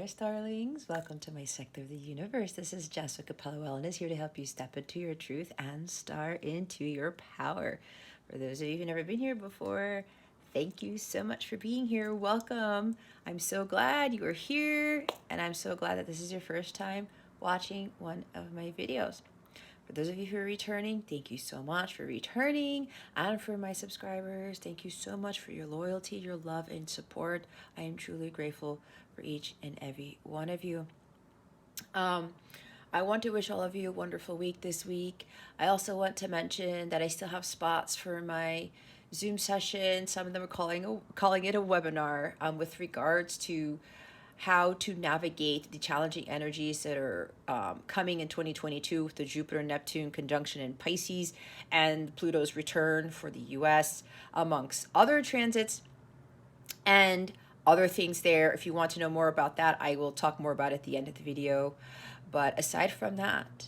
Taurus, darlings. Welcome to my sector of the universe. This is Jessica Pellowell and is here to help you step into your truth and start into your power. For those of you who've never been here before, thank you so much for being here. Welcome. I'm so glad you are here, and I'm so glad that this is your first time watching one of my videos. For those of you who are returning, thank you so much for returning. And for my subscribers, thank you so much for your loyalty, your love, and support. I am truly grateful for each and every one of you. I want to wish all of you a wonderful week this week. I also want to mention that I still have spots for my Zoom session. Some of them are calling it a webinar with regards to how to navigate the challenging energies that are coming in 2022 with the Jupiter-Neptune conjunction in Pisces and Pluto's return for the US, amongst other transits and other things there. If you want to know more about that, I will talk more about it at the end of the video. But aside from that,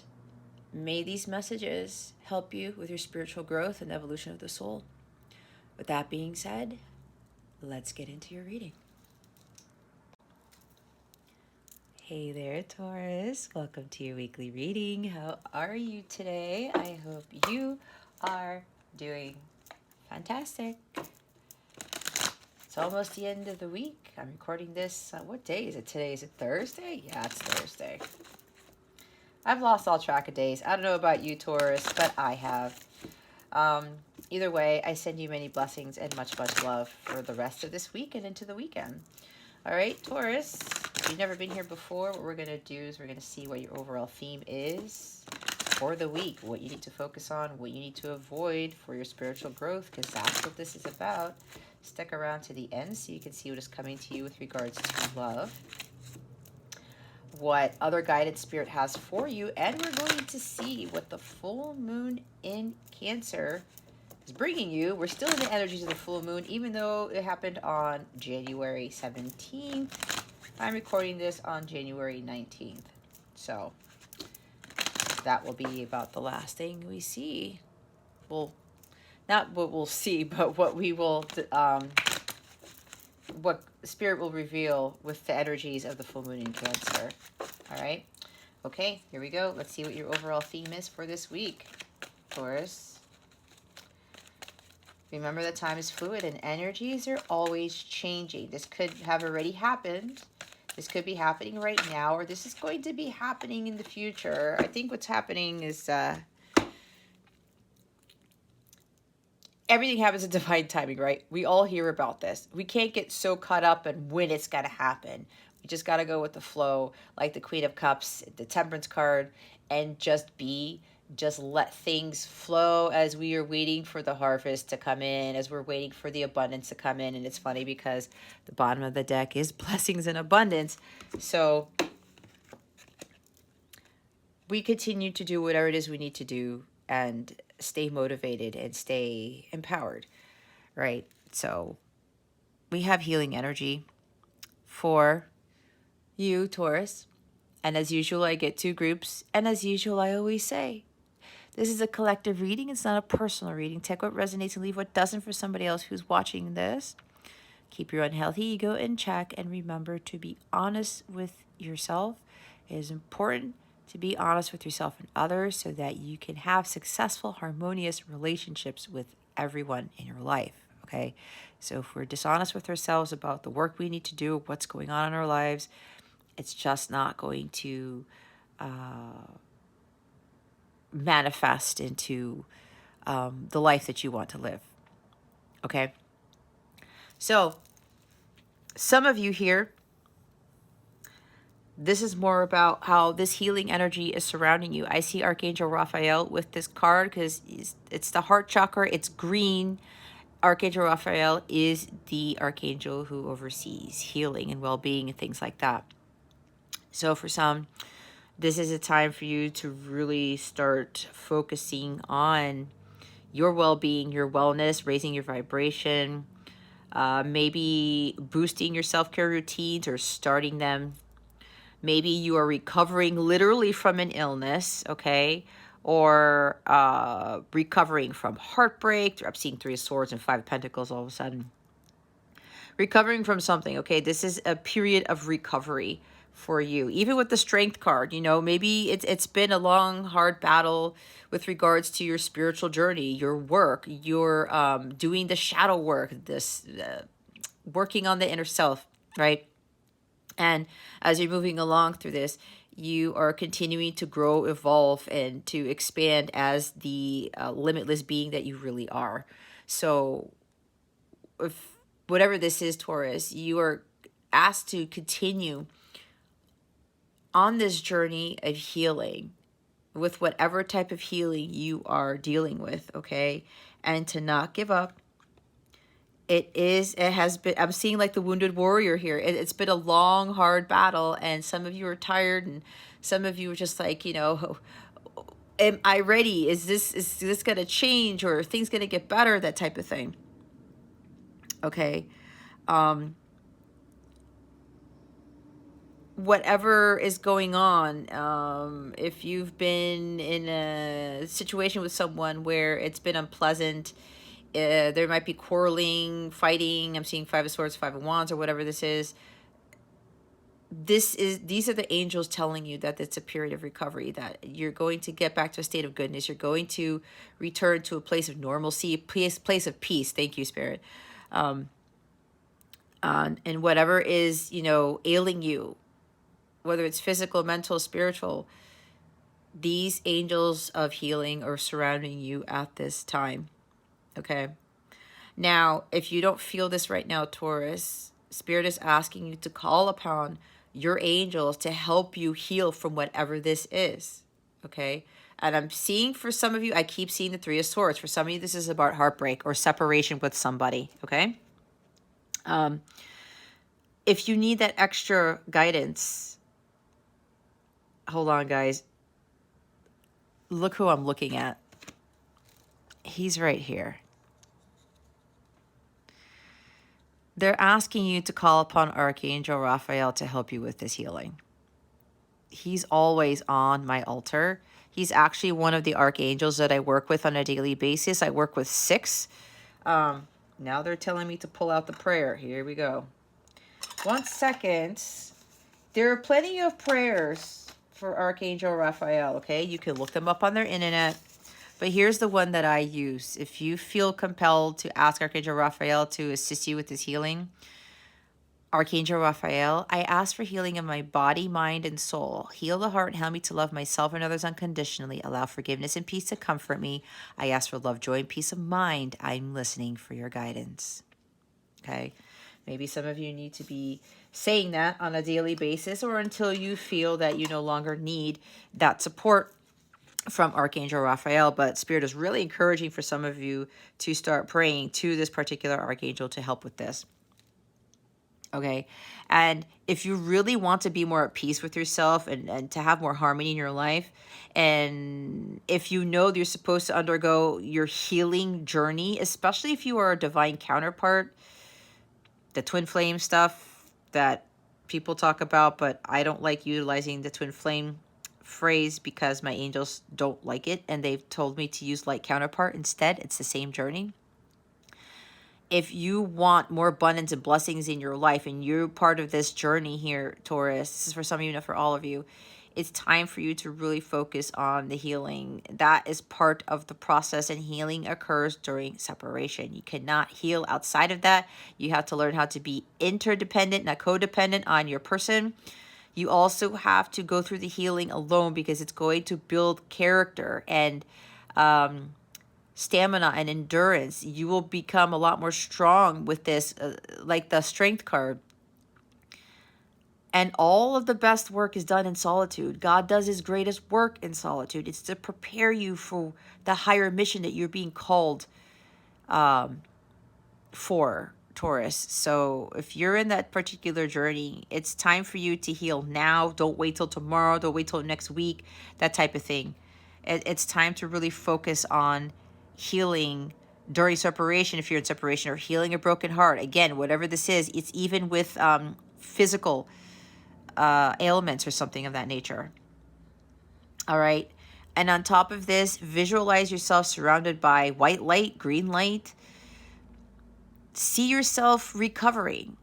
may these messages help you with your spiritual growth and evolution of the soul. With that being said, let's get into your reading. Hey there, Taurus. Welcome to your weekly reading. How are you today? I hope you are doing fantastic. It's almost the end of the week. I'm recording this. What day is it today? Is it Thursday? Yeah, it's Thursday. I've lost all track of days. I don't know about you, Taurus, but I have. Either way, I send you many blessings and much, much love for the rest of this week and into the weekend. All right, Taurus, if you've never been here before, what we're going to do is we're going to see what your overall theme is for the week, what you need to focus on, what you need to avoid for your spiritual growth, because that's what this is about. Stick around to the end so you can see what is coming to you with regards to love, what other guided spirit has for you, and we're going to see what the full moon in Cancer is bringing you. We're still in the energies of the full moon, even though it happened on January 17th. I'm recording this on January 19th. So that will be about the last thing we see. Well, not what we'll see, but what we will, what Spirit will reveal with the energies of the full moon in Cancer. All right. Okay, here we go. Let's see what your overall theme is for this week, Taurus. Remember that time is fluid and energies are always changing. This could have already happened. This could be happening right now, or this is going to be happening in the future. I think what's happening is everything happens in divine timing, right? We all hear about this. We can't get so caught up in when it's going to happen. We just got to go with the flow, like the Queen of Cups, the Temperance card, and just let things flow as we are waiting for the harvest to come in, as we're waiting for the abundance to come in. And it's funny because the bottom of the deck is blessings and abundance. So we continue to do whatever it is we need to do and stay motivated and stay empowered, right? So we have healing energy for you, Taurus. And as usual, I get two groups. And as usual, I always say, this is a collective reading. It's not a personal reading. Take what resonates and leave what doesn't for somebody else who's watching this. Keep your unhealthy ego in check and remember to be honest with yourself. It is important to be honest with yourself and others so that you can have successful, harmonious relationships with everyone in your life, okay? So if we're dishonest with ourselves about the work we need to do, what's going on in our lives, it's just not going to manifest into the life that you want to live. Okay? So, some of you here, this is more about how this healing energy is surrounding you. I see Archangel Raphael with this card because it's the heart chakra. It's green. Archangel Raphael is the archangel who oversees healing and well-being and things like that. So for some, this is a time for you to really start focusing on your well-being, your wellness, raising your vibration, maybe boosting your self-care routines or starting them. Maybe you are recovering literally from an illness, okay? Or recovering from heartbreak. I'm seeing Three of Swords and Five of Pentacles all of a sudden. Recovering from something, okay? This is a period of recovery for you. Even with the Strength card, you know, maybe it's been a long, hard battle with regards to your spiritual journey, your work, your doing the shadow work, this working on the inner self, right? And as you're moving along through this, you are continuing to grow, evolve, and to expand as the limitless being that you really are. So, if whatever this is, Taurus, you are asked to continue on this journey of healing with whatever type of healing you are dealing with, okay? And to not give up. It has been, I'm seeing like the wounded warrior here. It's been a long, hard battle, and some of you are tired, and some of you are just like, you know, am I ready? Is this going to change, or are things going to get better? That type of thing. Okay. Whatever is going on, if you've been in a situation with someone where it's been unpleasant, there might be quarreling, fighting. I'm seeing Five of Swords, Five of Wands, or whatever this is. These are the angels telling you that it's a period of recovery, that you're going to get back to a state of goodness. You're going to return to a place of normalcy, place of peace. Thank you, Spirit. And whatever is, you know, ailing you, whether it's physical, mental, spiritual, these angels of healing are surrounding you at this time. Okay. Now, if you don't feel this right now, Taurus, Spirit is asking you to call upon your angels to help you heal from whatever this is. Okay. And I'm seeing for some of you, I keep seeing the Three of Swords. For some of you, this is about heartbreak or separation with somebody. Okay. If you need that extra guidance, hold on, guys. Look who I'm looking at. He's right here. They're asking you to call upon Archangel Raphael to help you with this healing. He's always on my altar. He's actually one of the archangels that I work with on a daily basis. I work with 6. Now they're telling me to pull out the prayer. Here we go. 1 second. There are plenty of prayers for Archangel Raphael, okay? You can look them up on their internet. But here's the one that I use. If you feel compelled to ask Archangel Raphael to assist you with this healing, Archangel Raphael, I ask for healing of my body, mind, and soul. Heal the heart and help me to love myself and others unconditionally. Allow forgiveness and peace to comfort me. I ask for love, joy, and peace of mind. I'm listening for your guidance. Okay? Maybe some of you need to be saying that on a daily basis, or until you feel that you no longer need that support from Archangel Raphael. But Spirit is really encouraging for some of you to start praying to this particular archangel to help with this. Okay. And if you really want to be more at peace with yourself and to have more harmony in your life, and if you know that you're supposed to undergo your healing journey, especially if you are a divine counterpart, the twin flame stuff that people talk about, but I don't like utilizing the twin flame phrase because my angels don't like it, and they've told me to use light counterpart instead. It's the same journey. If you want more abundance and blessings in your life, and you're part of this journey here, Taurus, this is for some of you, not for all of you, it's time for you to really focus on the healing. That is part of the process, and healing occurs during separation. You cannot heal outside of that. You have to learn how to be interdependent, not codependent on your person. You also have to go through the healing alone, because it's going to build character and stamina and endurance. You will become a lot more strong with this, like the Strength card. And all of the best work is done in solitude. God does his greatest work in solitude. It's to prepare you for the higher mission that you're being called for, Taurus. So if you're in that particular journey, it's time for you to heal now. Don't wait till tomorrow. Don't wait till next week. That type of thing. It's time to really focus on healing during separation, if you're in separation, or healing a broken heart. Again, whatever this is, it's even with physical ailments or something of that nature. All right. And on top of this, visualize yourself surrounded by white light, green light. See yourself recovering.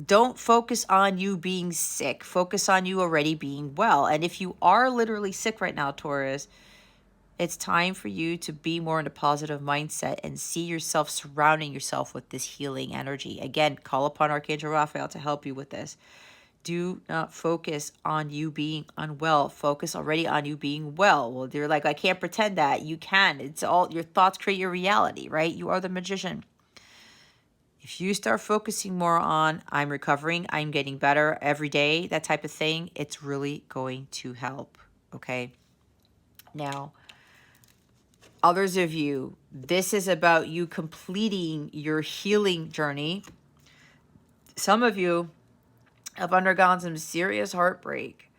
don't focus on you being sick. Focus on you already being well. And if you are literally sick right now, Taurus, it's time for you to be more in a positive mindset and see yourself surrounding yourself with this healing energy. Again, call upon Archangel Raphael to help you with this. Do not focus on you being unwell. Focus already on you being well. Well, they're like, I can't pretend that. You can. It's all your thoughts create your reality, right? You are the magician. If you start focusing more on, I'm recovering, I'm getting better every day, that type of thing, it's really going to help, okay? Now, others of you, this is about you completing your healing journey. Some of you have undergone some serious heartbreak.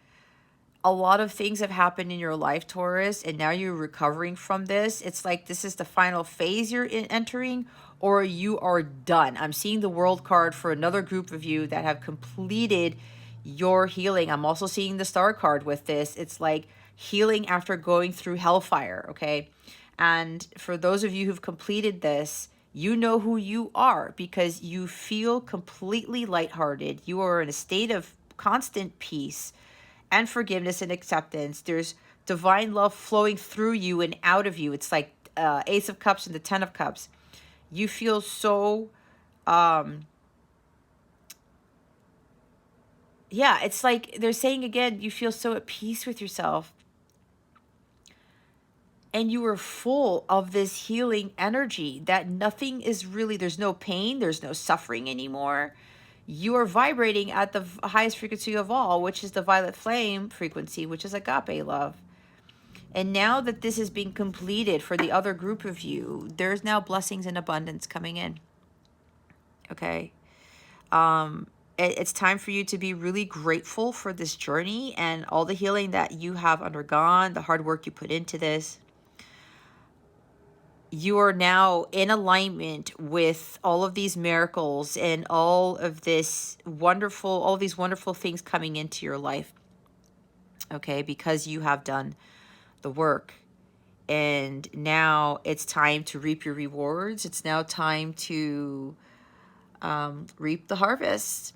A lot of things have happened in your life, Taurus, and now you're recovering from this. It's like this is the final phase you're entering, or you are done. I'm seeing the World card for another group of you that have completed your healing. I'm also seeing the Star card with this. It's like healing after going through hellfire, okay? And for those of you who've completed this, you know who you are because you feel completely lighthearted. You are in a state of constant peace and forgiveness and acceptance. There's divine love flowing through you and out of you. It's like Ace of Cups and the Ten of Cups. You feel so, yeah, it's like they're saying again, you feel so at peace with yourself. And you are full of this healing energy that nothing is really, there's no pain, there's no suffering anymore. You are vibrating at the highest frequency of all, which is the violet flame frequency, which is agape love. And now that this is being completed for the other group of you, there's now blessings and abundance coming in. Okay. It's time for you to be really grateful for this journey and all the healing that you have undergone, the hard work you put into this. You are now in alignment with all of these miracles and all of these wonderful things coming into your life. Okay, because you have done the work. And now it's time to reap your rewards. It's now time to reap the harvest.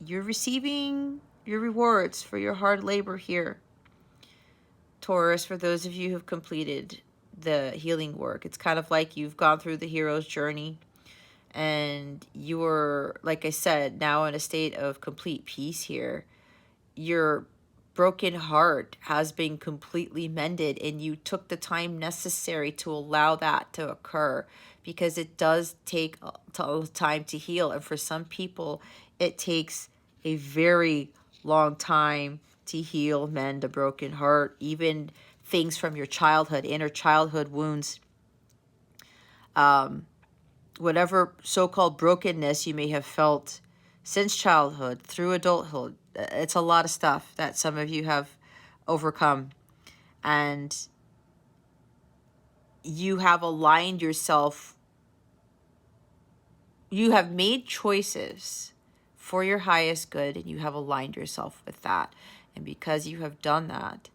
You're receiving your rewards for your hard labor here. Taurus, for those of you who've completed the healing work, it's kind of like you've gone through the hero's journey and you're, like I said, now in a state of complete peace here. Your broken heart has been completely mended and you took the time necessary to allow that to occur because it does take time to heal. And for some people, it takes a very long time to heal, mend a broken heart, even things from your childhood, inner childhood wounds, whatever so-called brokenness you may have felt since childhood through adulthood. It's a lot of stuff that some of you have overcome, and you have aligned yourself. You have made choices for your highest good, and you have aligned yourself with that. And because you have done that,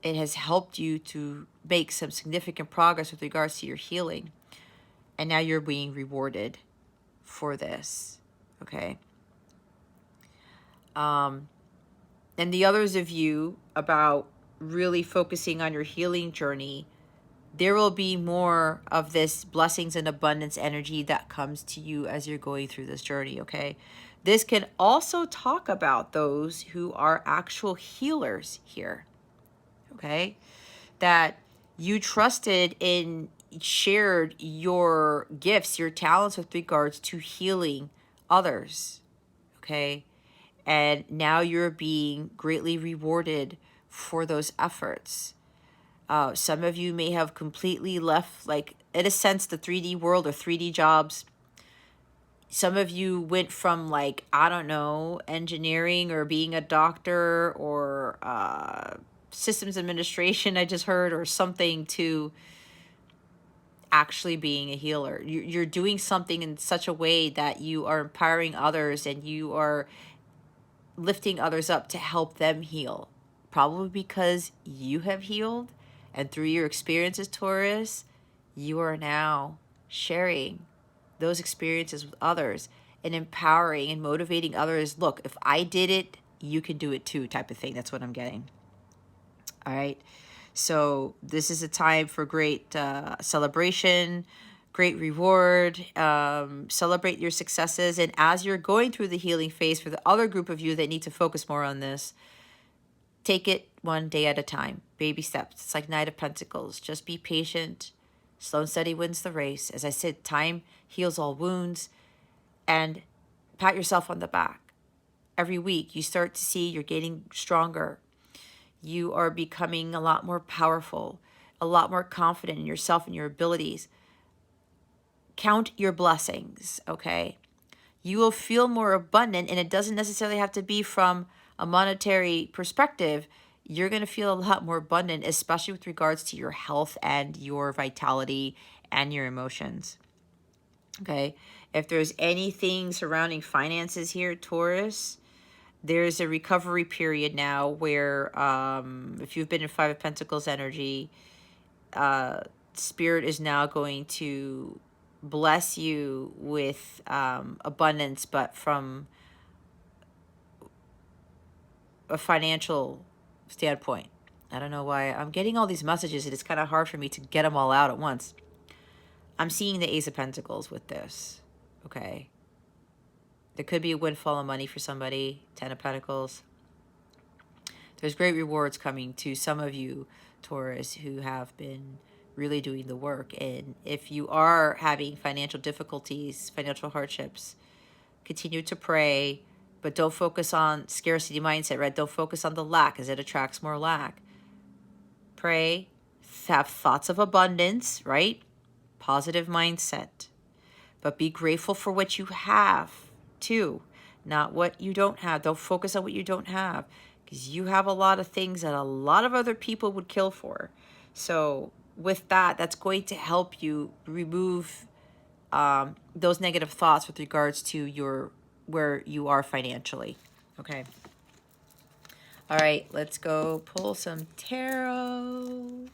it has helped you to make some significant progress with regards to your healing. And now you're being rewarded for this, okay? And the others of you about really focusing on your healing journey, there will be more of this blessings and abundance energy that comes to you as you're going through this journey, okay? This can also talk about those who are actual healers here, okay? That you trusted and shared your gifts, your talents with regards to healing others, okay? And now you're being greatly rewarded for those efforts. Some of you may have completely left, like, in a sense, the 3D world or 3D jobs. Some of you went from, like, I don't know, engineering or being a doctor or systems administration, I just heard, or something, to actually being a healer. You're doing something in such a way that you are empowering others and you are lifting others up to help them heal. Probably because you have healed, and through your experiences, Taurus, you are now sharing those experiences with others. and empowering and motivating others. Look, if I did it, you can do it too, type of thing. That's what I'm getting. All right. So this is a time for great celebration, great reward. Celebrate your successes. And as you're going through the healing phase, for the other group of you that need to focus more on this, take it one day at a time. Baby steps. It's like Knight of Pentacles. Just be patient. Slow and steady wins the race. As I said, time heals all wounds. And pat yourself on the back. Every week you start to see you're getting stronger. You are becoming a lot more powerful, a lot more confident in yourself and your abilities. Count your blessings, okay? You will feel more abundant, and it doesn't necessarily have to be from a monetary perspective. You're going to feel a lot more abundant, especially with regards to your health and your vitality and your emotions, okay? If there's anything surrounding finances here, Taurus, there's a recovery period now where if you've been in Five of Pentacles energy, Spirit is now going to bless you with abundance, but from a financial standpoint. I don't know why I'm getting all these messages. It is kind of hard for me to get them all out at once. I'm seeing the Ace of Pentacles with this, okay? There could be a windfall of money for somebody, Ten of Pentacles. There's great rewards coming to some of you, Taurus, who have been really doing the work. And if you are having financial difficulties, financial hardships, continue to pray, but don't focus on scarcity mindset, right? Don't focus on the lack, as it attracts more lack. Pray, have thoughts of abundance, right? Positive mindset. But be grateful for what you have, too. Not what you don't have. Don't focus on what you don't have, because you have a lot of things that a lot of other people would kill for. So with that, that's going to help you remove those negative thoughts with regards to where you are financially. Okay. All right, let's go pull some tarot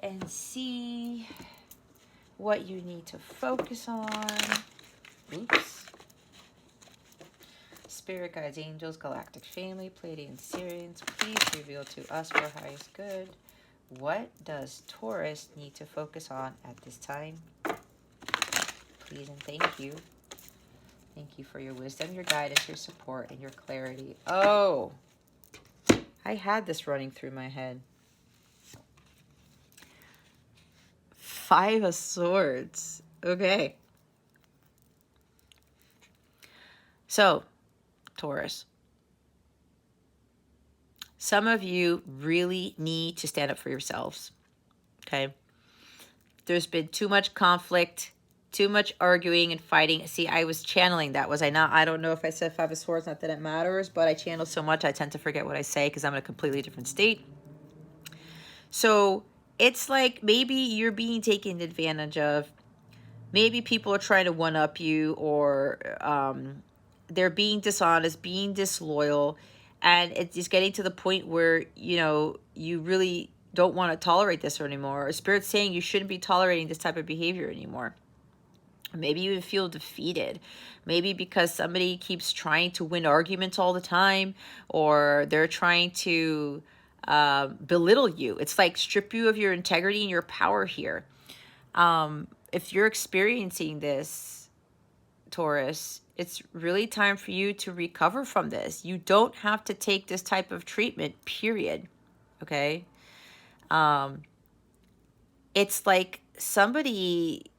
and see what you need to focus on. Oops. Spirit guides, angels, galactic family, Pleiadian Sirians, please reveal to us for highest good. What does Taurus need to focus on at this time? Please and thank you. Thank you for your wisdom, your guidance, your support, and your clarity. Oh, I had this running through my head. Five of Swords. Okay. So, Taurus, some of you really need to stand up for yourselves, okay? There's been too much conflict, too much arguing and fighting. See, I was channeling that, was I not? I don't know if I said Five of Swords, not that it matters, but I channel so much I tend to forget what I say because I'm in a completely different state. So it's like maybe you're being taken advantage of. Maybe people are trying to one-up you, or they're being dishonest, being disloyal, and it's just getting to the point where, you know, you really don't want to tolerate this anymore. Or Spirit's saying you shouldn't be tolerating this type of behavior anymore. Maybe you even feel defeated. Maybe because somebody keeps trying to win arguments all the time, or they're trying to belittle you. It's like strip you of your integrity and your power here. If you're experiencing this, Taurus, it's really time for you to recover from this. You don't have to take this type of treatment, period. Okay? It's like somebody,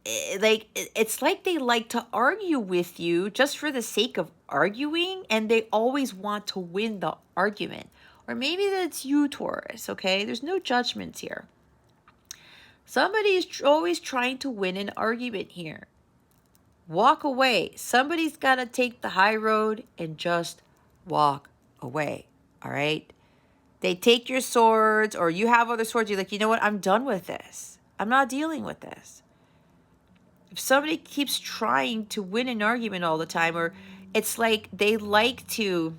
it's like they like to argue with you just for the sake of arguing, and they always want to win the argument. Or maybe that's you, Taurus, okay? There's no judgments here. Somebody is always trying to win an argument here. Walk away. Somebody's got to take the high road and just walk away, all right? They take your swords, or you have other swords. You're like, you know what? I'm done with this. I'm not dealing with this. If somebody keeps trying to win an argument all the time, or it's like they like to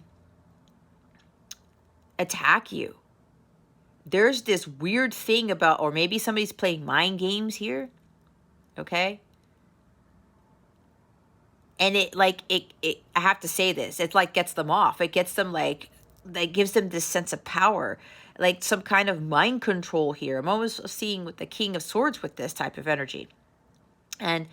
attack you. There's this weird thing about, or maybe somebody's playing mind games here, okay? And it like, I have to say this, it like gets them off. It gets them like gives them this sense of power, like some kind of mind control here. I'm almost seeing with the King of Swords with this type of energy. And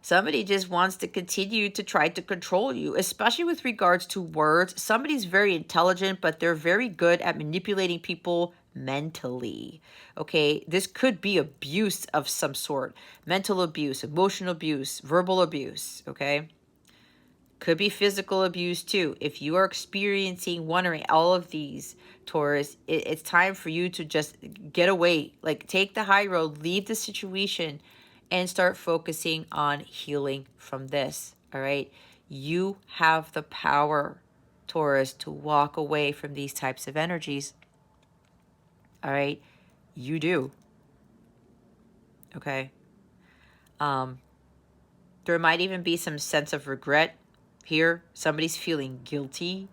somebody just wants to continue to try to control you, especially with regards to words. Somebody's very intelligent, but they're very good at manipulating people mentally. Okay, this could be abuse of some sort. Mental abuse, emotional abuse, verbal abuse. Okay, could be physical abuse too. If you are experiencing one or all of these, Taurus, it's time for you to just get away. Like, take the high road, leave the situation, and start focusing on healing from this. All right. You have the power, Taurus, to walk away from these types of energies. All right. You do. Okay. There might even be some sense of regret here. Somebody's feeling guilty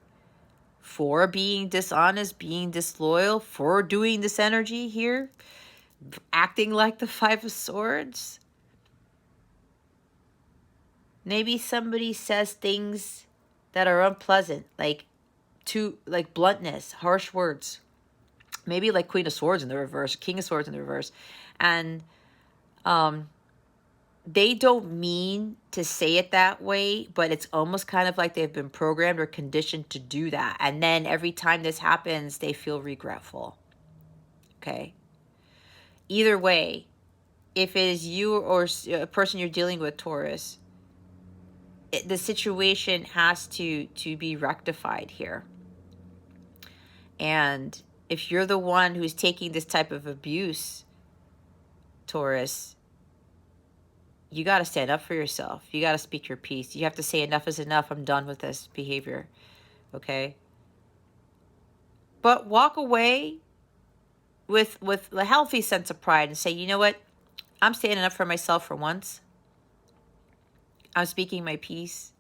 for being dishonest, being disloyal, for doing this energy here, acting like the Five of Swords. Maybe somebody says things that are unpleasant, like bluntness, harsh words. Maybe like Queen of Swords in the reverse, King of Swords in the reverse. And they don't mean to say it that way, but it's almost kind of like they've been programmed or conditioned to do that. And then every time this happens, they feel regretful. Okay. Either way, if it is you or a person you're dealing with, Taurus, the situation has to be rectified here. And if you're the one who's taking this type of abuse, Taurus, you got to stand up for yourself. You got to speak your piece. You have to say enough is enough. I'm done with this behavior. Okay? But walk away with a healthy sense of pride and say, you know what? I'm standing up for myself for once. I'm speaking my piece.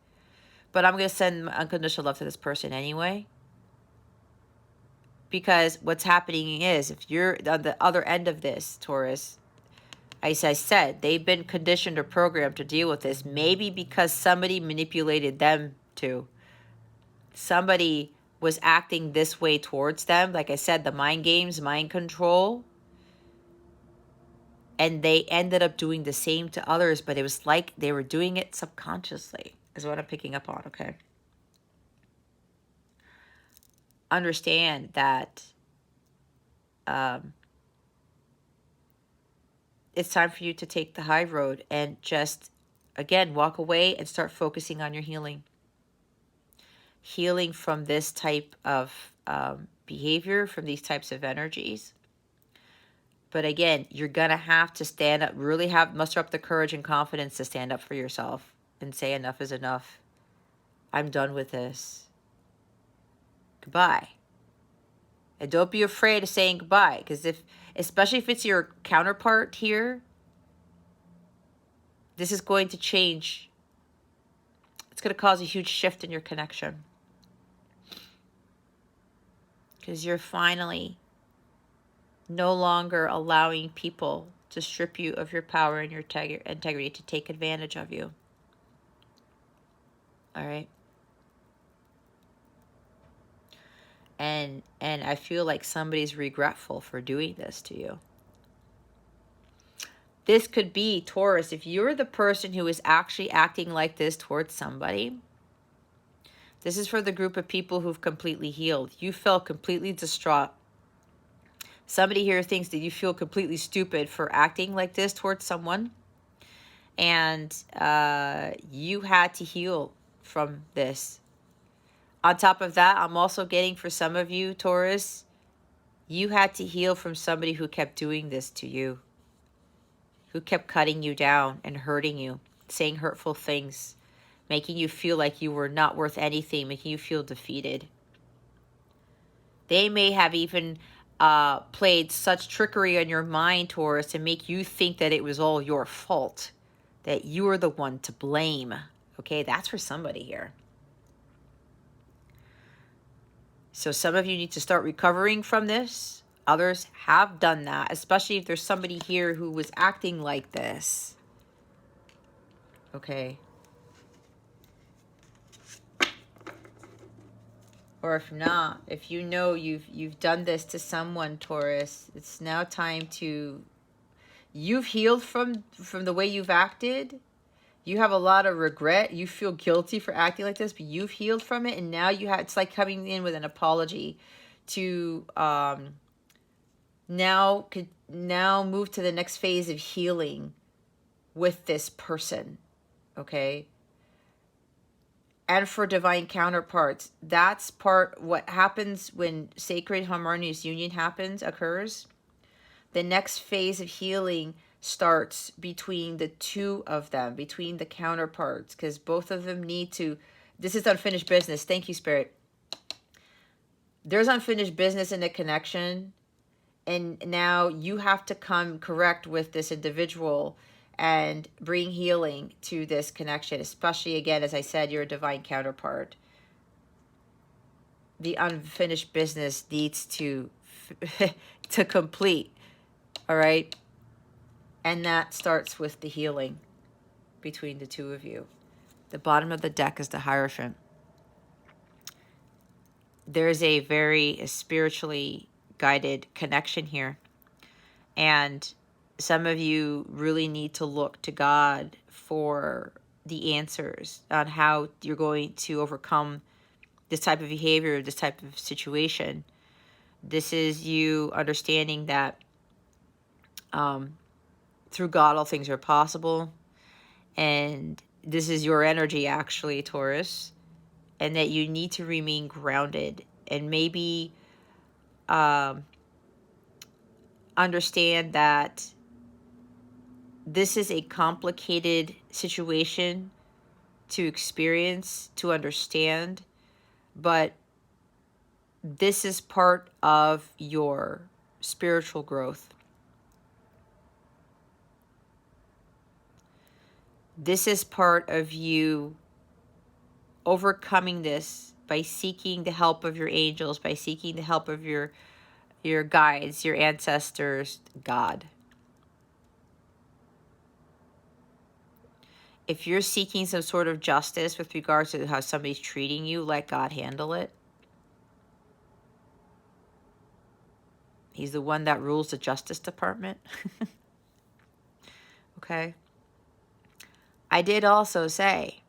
But I'm going to send unconditional love to this person anyway. Because what's happening is, if you're on the other end of this, Taurus, as I said, they've been conditioned or programmed to deal with this. Maybe because somebody manipulated them to. Somebody was acting this way towards them. Like I said, the mind games, mind control. And they ended up doing the same to others. But it was like they were doing it subconsciously, is what I'm picking up on, okay? Understand that it's time for you to take the high road and just, again, walk away and start focusing on your healing. Healing from this type of behavior, from these types of energies. But again, you're going to have to stand up, really muster up the courage and confidence to stand up for yourself and say enough is enough. I'm done with this. Goodbye. And don't be afraid of saying goodbye, because especially if it's your counterpart here, this is going to change. It's going to cause a huge shift in your connection. Because you're finally no longer allowing people to strip you of your power and your integrity, to take advantage of you. All right? And I feel like somebody's regretful for doing this to you. This could be, Taurus, if you're the person who is actually acting like this towards somebody, this is for the group of people who've completely healed. You felt completely distraught. Somebody here thinks that you feel completely stupid for acting like this towards someone. And you had to heal from this. On top of that, I'm also getting, for some of you, Taurus, you had to heal from somebody who kept doing this to you. Who kept cutting you down and hurting you, saying hurtful things, making you feel like you were not worth anything, making you feel defeated. They may have even played such trickery on your mind, Taurus, to make you think that it was all your fault, that you were the one to blame. Okay, that's for somebody here. So some of you need to start recovering from this. Others have done that, especially if there's somebody here who was acting like this. Okay. Or if not, if you know you've done this to someone, Taurus, it's now time to, you've healed from the way you've acted. You have a lot of regret. You feel guilty for acting like this, but you've healed from it, and now you have, it's like coming in with an apology to now move to the next phase of healing with this person, okay? And for divine counterparts, that's part what happens when sacred harmonious union occurs. The next phase of healing starts between the two of them, between the counterparts, because both of them need to, this is unfinished business. Thank you, Spirit. There's unfinished business in the connection, and now you have to come correct with this individual and bring healing to this connection, especially, again, as I said, you're a divine counterpart. The unfinished business needs to to complete, all right? And that starts with the healing between the two of you. The bottom of the deck is the Hierophant. There's a very spiritually guided connection here. And some of you really need to look to God for the answers on how you're going to overcome this type of behavior, this type of situation. This is you understanding that through God, all things are possible. And this is your energy, actually, Taurus. And that you need to remain grounded and maybe understand that this is a complicated situation to experience, to understand, but this is part of your spiritual growth. This is part of you overcoming this by seeking the help of your angels, by seeking the help of your guides, your ancestors, God. If you're seeking some sort of justice with regards to how somebody's treating you, let God handle it. He's the one that rules the Justice Department. Okay? I did also say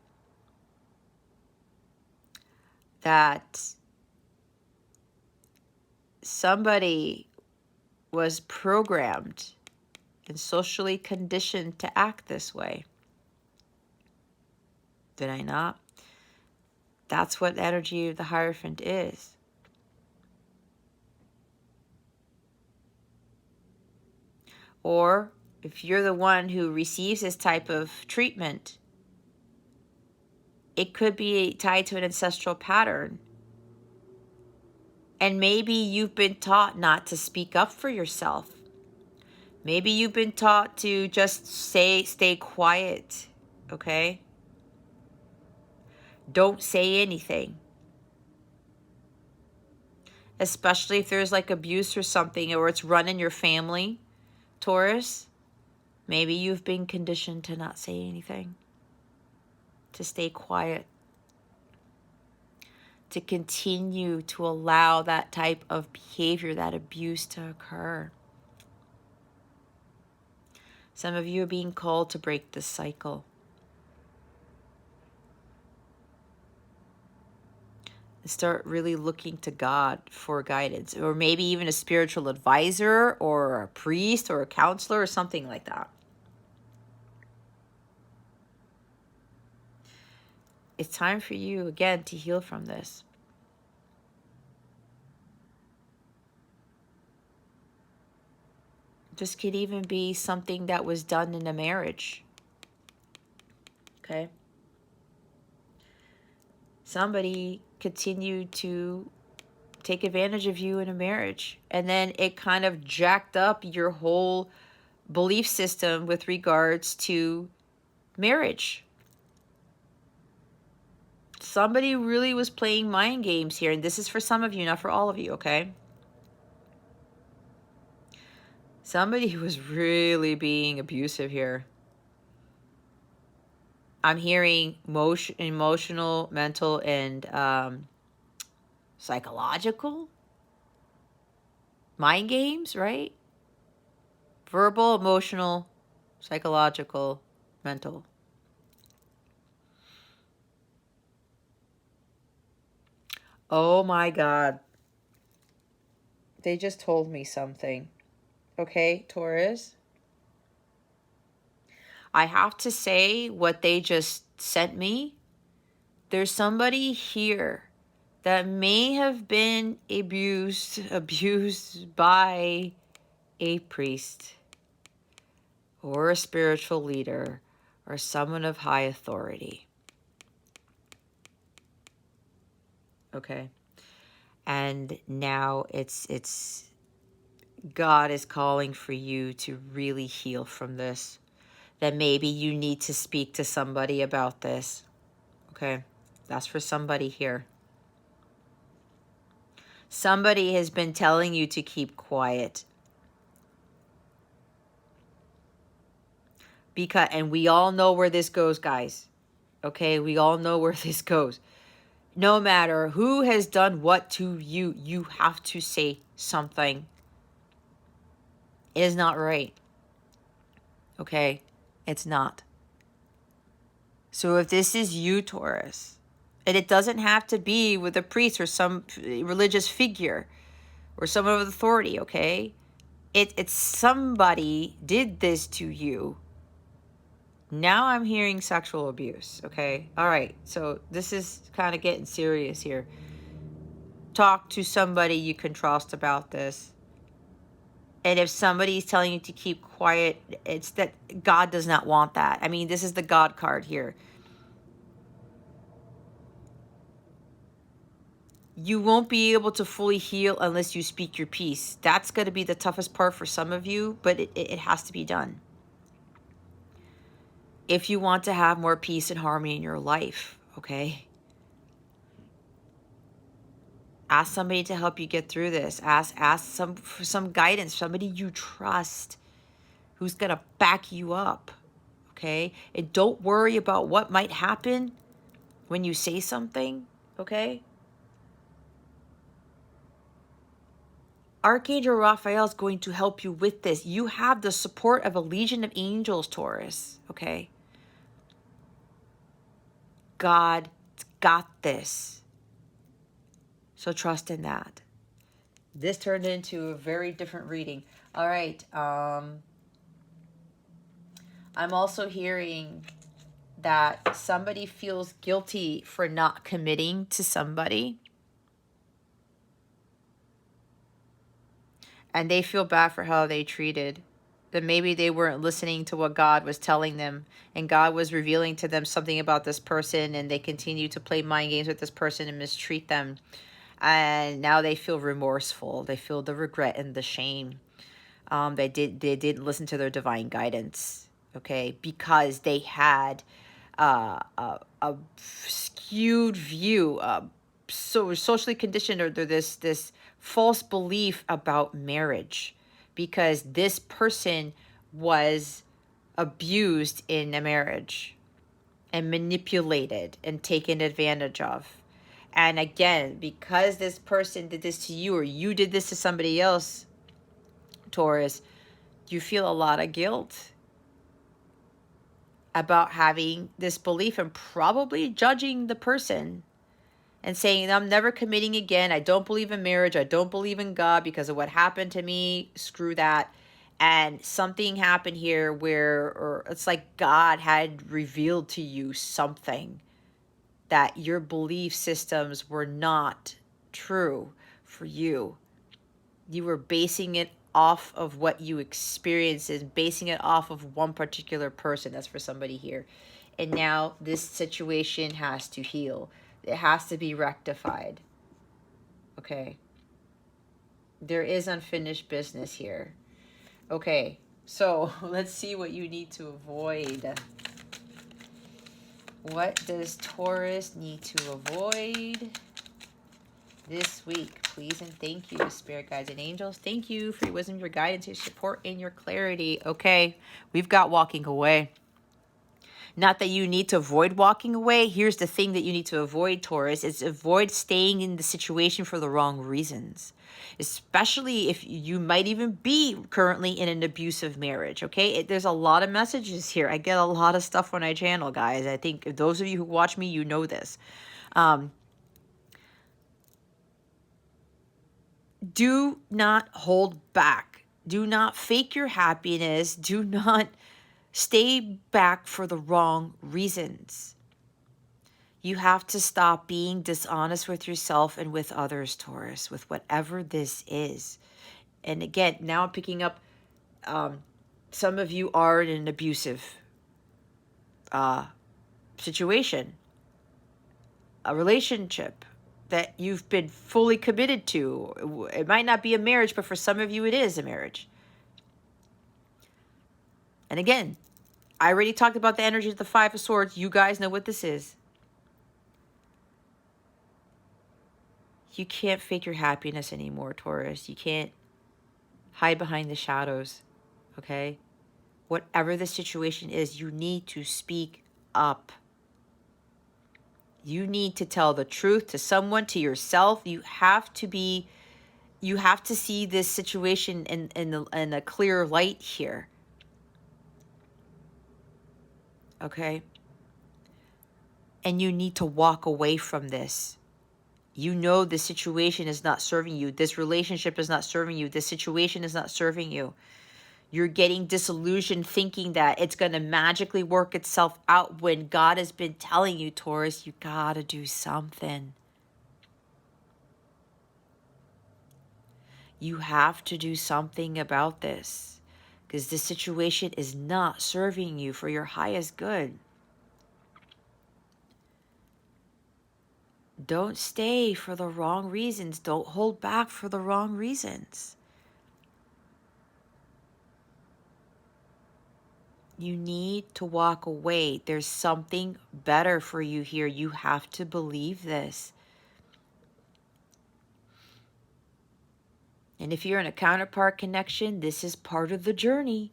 that somebody was programmed and socially conditioned to act this way. Did I not? That's what energy of the Hierophant is. Or if you're the one who receives this type of treatment, it could be tied to an ancestral pattern. And maybe you've been taught not to speak up for yourself. Maybe you've been taught to just stay quiet, okay? Don't say anything. Especially if there's like abuse or something, or it's run in your family, Taurus. Maybe you've been conditioned to not say anything, to stay quiet, to continue to allow that type of behavior, that abuse to occur. Some of you are being called to break this cycle. Start really looking to God for guidance, or maybe even a spiritual advisor or a priest or a counselor or something like that. It's time for you, again, to heal from this. This could even be something that was done in a marriage. Okay? Somebody continued to take advantage of you in a marriage, and then it kind of jacked up your whole belief system with regards to marriage. Somebody really was playing mind games here, and this is for some of you, not for all of you, okay? Somebody was really being abusive here. I'm hearing emotional, mental, and psychological, mind games, right? Verbal, emotional, psychological, mental. Oh my God. They just told me something. Okay, Taurus? I have to say what they just sent me. There's somebody here that may have been abused by a priest or a spiritual leader or someone of high authority. Okay. And now it's God is calling for you to really heal from this. That maybe you need to speak to somebody about this. Okay? That's for somebody here. Somebody has been telling you to keep quiet. And we all know where this goes, guys. Okay? We all know where this goes. No matter who has done what to you, you have to say something. It is not right. Okay? It's not. So if this is you, Taurus, and it doesn't have to be with a priest or some religious figure or someone with authority, okay? It's somebody did this to you. Now I'm hearing sexual abuse, okay? All right, so this is kind of getting serious here. Talk to somebody you can trust about this. And if somebody's telling you to keep quiet, it's that God does not want that. I mean, this is the God card here. You won't be able to fully heal unless you speak your piece. That's going to be the toughest part for some of you, but it has to be done. If you want to have more peace and harmony in your life, okay? Ask somebody to help you get through this. Ask for some guidance, somebody you trust who's going to back you up, okay? And don't worry about what might happen when you say something, okay? Archangel Raphael is going to help you with this. You have the support of a legion of angels, Taurus, okay? God's got this. So trust in that. This turned into a very different reading. All right. I'm also hearing that somebody feels guilty for not committing to somebody. And they feel bad for how they treated. That maybe they weren't listening to what God was telling them. And God was revealing to them something about this person. And they continue to play mind games with this person and mistreat them. And now they feel remorseful. They feel the regret and the shame. They didn't listen to their divine guidance, okay, because they had a skewed view, so socially conditioned, or this false belief about marriage, because this person was abused in a marriage and manipulated and taken advantage of. And again, because this person did this to you or you did this to somebody else, Taurus, you feel a lot of guilt about having this belief and probably judging the person and saying, I'm never committing again. I don't believe in marriage. I don't believe in God because of what happened to me. Screw that. And something happened here where, or it's like God had revealed to you something, that your belief systems were not true for you. You were basing it off of what you experienced, and basing it off of one particular person. That's for somebody here. And now this situation has to heal. It has to be rectified. Okay. There is unfinished business here. Okay. So let's see what you need to avoid. What does Taurus need to avoid this week? Please and thank you, Spirit Guides and Angels. Thank you for your wisdom, your guidance, your support, and your clarity. Okay, we've got walking away. Not that you need to avoid walking away. Here's the thing that you need to avoid, Taurus, is avoid staying in the situation for the wrong reasons. Especially if you might even be currently in an abusive marriage, okay? There's a lot of messages here. I get a lot of stuff when I channel, guys. I think if those of you who watch me, you know this. Do not hold back. Do not fake your happiness. Do not stay back for the wrong reasons. You have to stop being dishonest with yourself and with others, Taurus, with whatever this is. And again, now I'm picking up, some of you are in an abusive situation, a relationship that you've been fully committed to. It might not be a marriage, but for some of you, it is a marriage. And again, I already talked about the energy of the Five of Swords. You guys know what this is. You can't fake your happiness anymore, Taurus. You can't hide behind the shadows, okay? Whatever the situation is, you need to speak up. You need to tell the truth to someone, to yourself. You have to see this situation in a clear light here. Okay? And you need to walk away from this. You know this situation is not serving you. This relationship is not serving you. This situation is not serving you. You're getting disillusioned thinking that it's going to magically work itself out when God has been telling you, Taurus, you got to do something. You have to do something about this because this situation is not serving you for your highest good. Don't stay for the wrong reasons. Don't hold back for the wrong reasons. You need to walk away. There's something better for you here. You have to believe this. And if you're in a counterpart connection, this is part of the journey.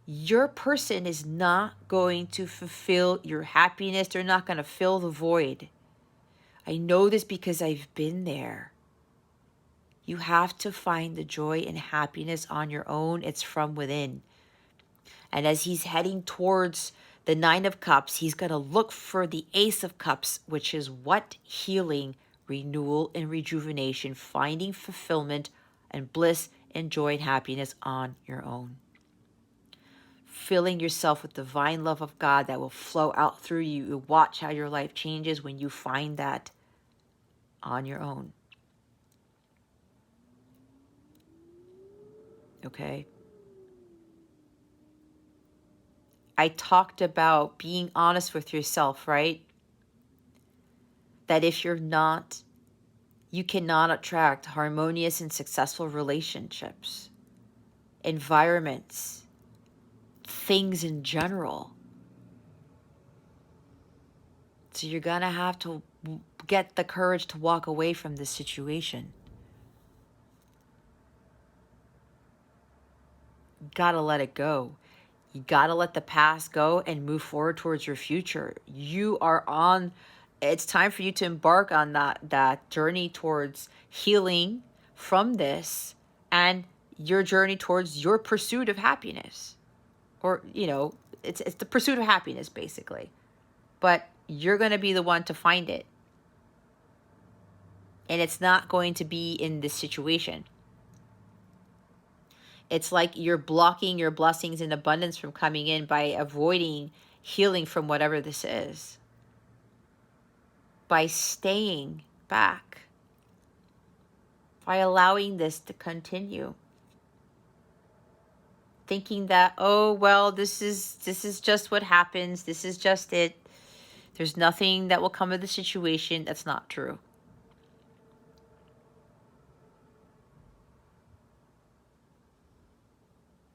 Your person is not going to fulfill your happiness. They're not going to fill the void. I know this because I've been there. You have to find the joy and happiness on your own. It's from within. And as he's heading towards the Nine of Cups, he's going to look for the Ace of Cups, which is what? Healing, renewal, and rejuvenation, finding fulfillment and bliss and joy and happiness on your own. Filling yourself with divine love of God that will flow out through you. You watch how your life changes when you find that on your own. Okay? I talked about being honest with yourself, right? That if you're not, you cannot attract harmonious and successful relationships, environments, things in general. So you're going to have to get the courage to walk away from this situation. You got to let it go. You got to let the past go and move forward towards your future. It's time for you to embark on that journey towards healing from this and your journey towards your pursuit of happiness. Or, it's the pursuit of happiness, basically. But you're going to be the one to find it. And it's not going to be in this situation. It's like you're blocking your blessings and abundance from coming in by avoiding healing from whatever this is. By staying back. By allowing this to continue. Thinking that, oh, well, this is just what happens. This is just it. There's nothing that will come of the situation. That's not true.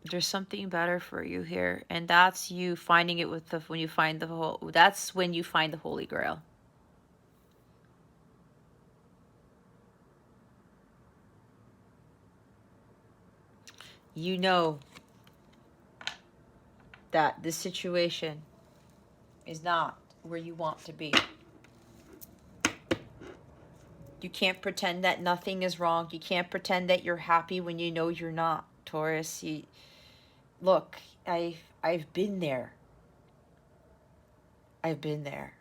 There's something better for you here, and that's you finding it when you find that's when you find the Holy Grail. You know that this situation is not where you want to be. You can't pretend that nothing is wrong. You can't pretend that you're happy when you know you're not, Taurus. Look, I've been there. I've been there.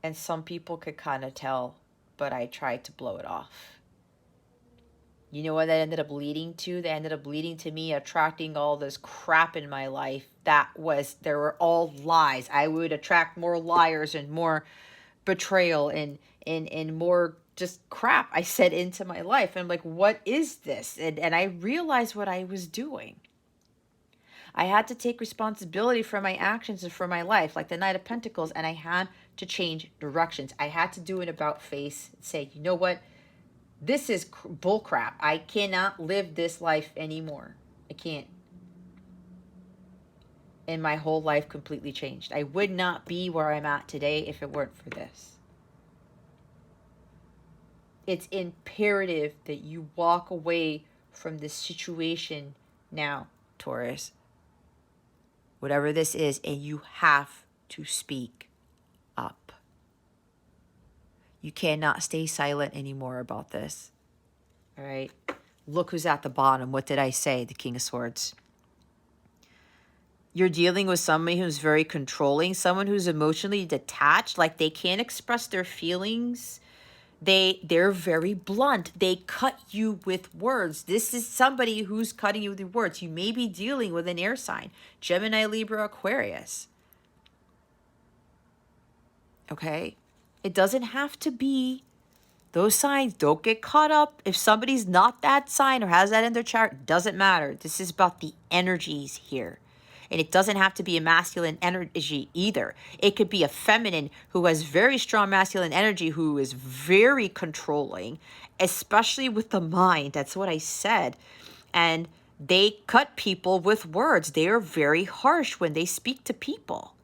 And some people could kind of tell, but I tried to blow it off. You know what that ended up leading to? That ended up leading to me attracting all this crap in my life. There were all lies. I would attract more liars and more betrayal and more just crap I said into my life. And I'm like, what is this? And I realized what I was doing. I had to take responsibility for my actions and for my life, like the Knight of Pentacles, and I had to change directions. I had to do an about face and say, you know what? This is bull crap. I cannot live this life anymore. I can't. And my whole life completely changed. I would not be where I'm at today if it weren't for this. It's imperative that you walk away from this situation now, Taurus. Whatever this is, and you have to speak up. You cannot stay silent anymore about this. All right? Look who's at the bottom. What did I say? The King of Swords. You're dealing with somebody who's very controlling, someone who's emotionally detached, like they can't express their feelings. They're very blunt. They cut you with words. This is somebody who's cutting you with words. You may be dealing with an air sign. Gemini, Libra, Aquarius. Okay? It doesn't have to be those signs. Don't get caught up. If somebody's not that sign or has that in their chart, it doesn't matter. This is about the energies here. And it doesn't have to be a masculine energy either. It could be a feminine who has very strong masculine energy, who is very controlling, especially with the mind. That's what I said. And they cut people with words. They are very harsh when they speak to people.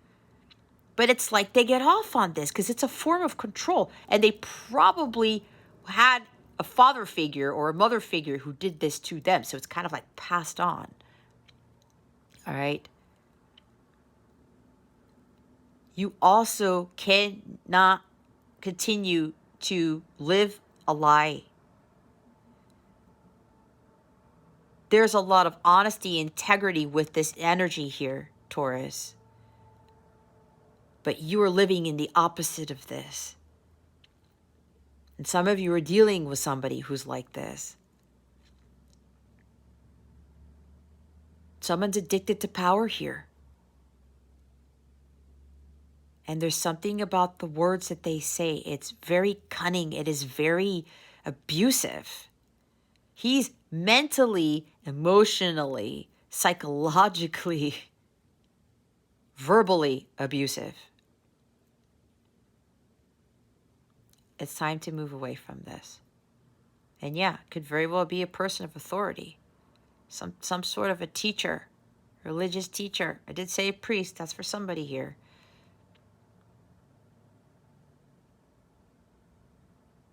But it's like they get off on this because it's a form of control. And they probably had a father figure or a mother figure who did this to them. So it's kind of like passed on. All right. You also cannot continue to live a lie. There's a lot of honesty, integrity with this energy here, Taurus. But you are living in the opposite of this. And some of you are dealing with somebody who's like this. Someone's addicted to power here. And there's something about the words that they say. It's very cunning. It is very abusive. He's mentally, emotionally, psychologically, verbally abusive. It's time to move away from this. And yeah, it could very well be a person of authority. Some sort of a teacher, religious teacher. I did say a priest. That's for somebody here.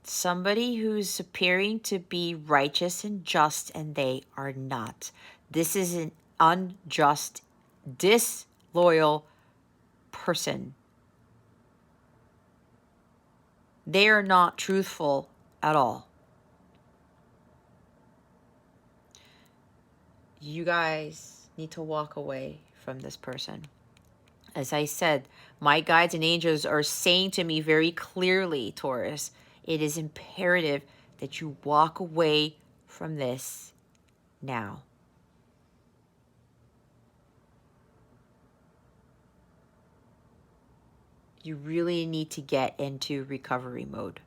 Somebody who's appearing to be righteous and just, and they are not. This is an unjust, disloyal person. They are not truthful at all. You guys need to walk away from this person. As I said, my guides and angels are saying to me very clearly, Taurus, it is imperative that you walk away from this now. You really need to get into recovery mode.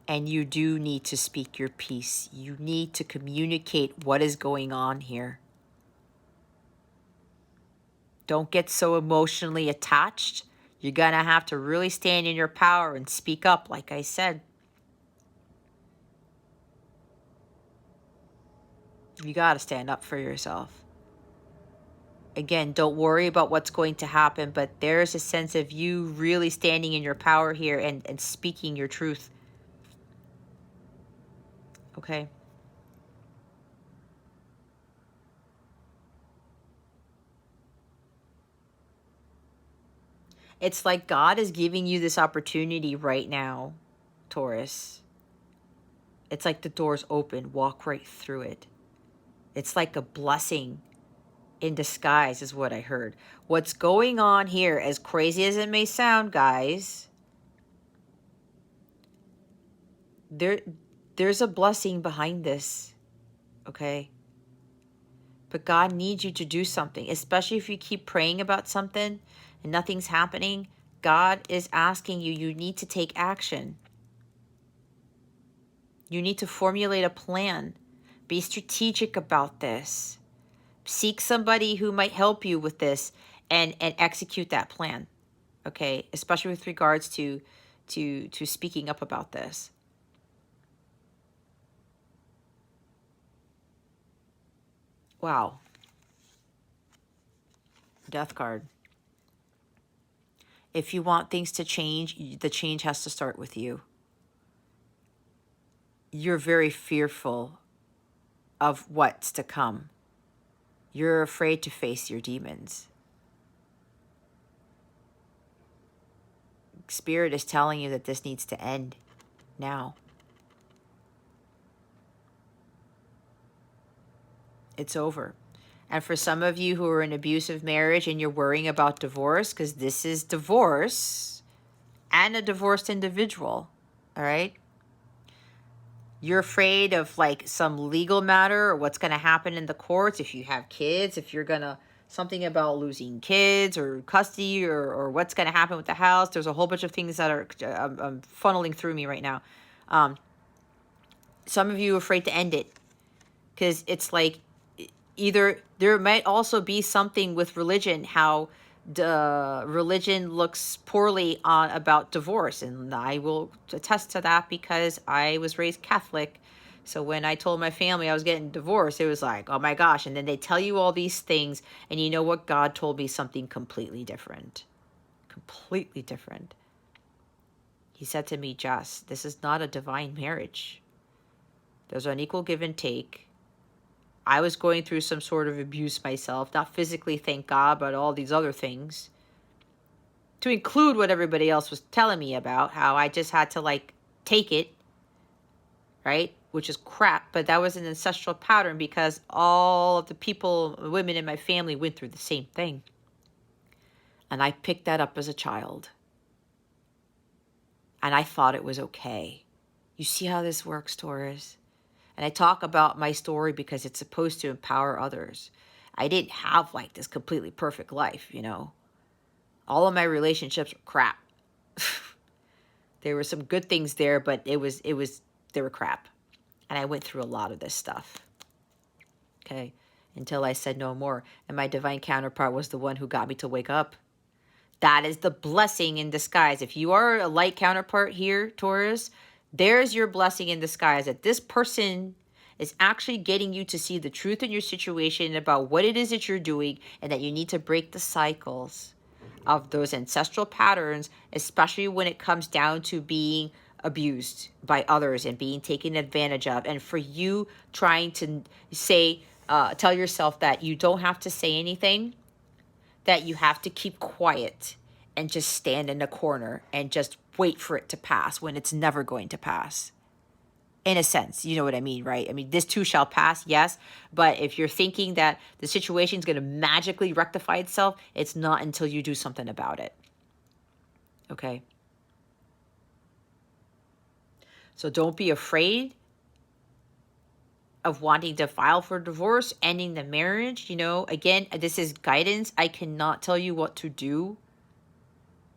And you do need to speak your piece. You need to communicate what is going on here. Don't get so emotionally attached. You're going to have to really stand in your power and speak up, like I said. You got to stand up for yourself. Again, don't worry about what's going to happen, but there's a sense of you really standing in your power here and speaking your truth. Okay? It's like God is giving you this opportunity right now, Taurus. It's like the door's open. Walk right through it. It's like a blessing in disguise is what I heard. What's going on here, as crazy as it may sound, guys, there's a blessing behind this, okay? But God needs you to do something, especially if you keep praying about something and nothing's happening. God is asking you, you need to take action. You need to formulate a plan. Be strategic about this. Seek somebody who might help you with this and execute that plan. Okay, especially with regards to speaking up about this. Wow. Death card. If you want things to change, the change has to start with you. You're very fearful of what's to come. You're afraid to face your demons. Spirit is telling you that this needs to end now. It's over. And for some of you who are in abusive marriage and you're worrying about divorce, because this is divorce and a divorced individual, all right? You're afraid of like some legal matter or what's going to happen in the courts if you have kids, if you're going to, something about losing kids or custody or what's going to happen with the house. There's a whole bunch of things that are funneling through me right now. Some of you are afraid to end it because it's like either there might also be something with religion, how the religion looks poorly on about divorce, and I will attest to that because I was raised Catholic. So when I told my family I was getting divorced, it was like, oh my gosh. And then they tell you all these things, and you know what? God told me something completely different. Completely different. He said to me, Jess, this is not a divine marriage. There's an equal give and take. I was going through some sort of abuse myself, not physically, thank God, but all these other things. To include what everybody else was telling me about, how I just had to like take it, right? Which is crap, but that was an ancestral pattern because all of the people, women in my family went through the same thing. And I picked that up as a child. And I thought it was okay. You see how this works, Taurus? And I talk about my story because it's supposed to empower others. I didn't have like this completely perfect life, you know. All of my relationships were crap. There were some good things there, but they were crap. And I went through a lot of this stuff. Okay. Until I said no more. And my divine counterpart was the one who got me to wake up. That is the blessing in disguise. If you are a light counterpart here, Taurus, there's your blessing in disguise, that this person is actually getting you to see the truth in your situation about what it is that you're doing and that you need to break the cycles of those ancestral patterns, especially when it comes down to being abused by others and being taken advantage of. And for you trying to say, tell yourself that you don't have to say anything, that you have to keep quiet and just stand in a corner and just wait for it to pass when it's never going to pass. In a sense, you know what I mean, right? I mean, this too shall pass, yes. But if you're thinking that the situation is going to magically rectify itself, it's not until you do something about it. Okay? So don't be afraid of wanting to file for divorce, ending the marriage. You know, again, this is guidance. I cannot tell you what to do.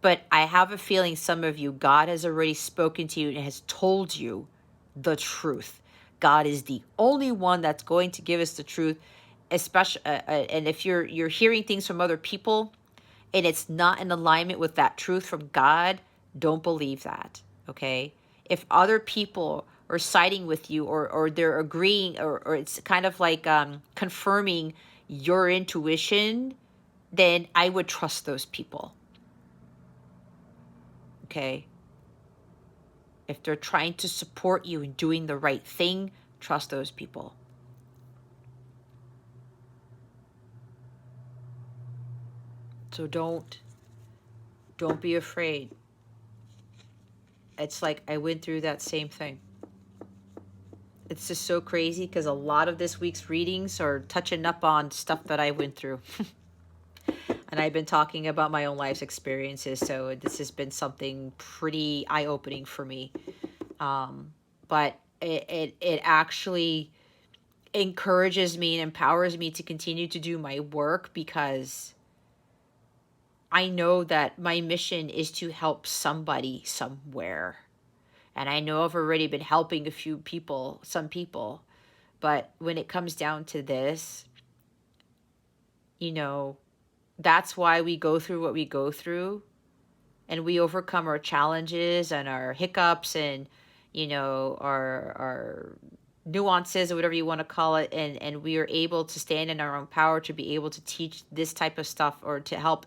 But I have a feeling some of you, God has already spoken to you and has told you the truth. God is the only one that's going to give us the truth, especially. And if you're hearing things from other people, and it's not in alignment with that truth from God, don't believe that. Okay? If other people are siding with you, or they're agreeing, or it's kind of like confirming your intuition, then I would trust those people. Okay? If they're trying to support you in doing the right thing, trust those people. So don't Don't be afraid. It's like I went through that same thing. It's just so crazy because a lot of this week's readings are touching up on stuff that I went through. And I've been talking about my own life's experiences, so this has been something pretty eye-opening for me. But it actually encourages me and empowers me to continue to do my work, because I know that my mission is to help somebody somewhere. And I know I've already been helping a few people, some people. But when it comes down to this, you know, that's why we go through what we go through, and we overcome our challenges and our hiccups and, you know, our nuances or whatever you want to call it. And we are able to stand in our own power to be able to teach this type of stuff, or to help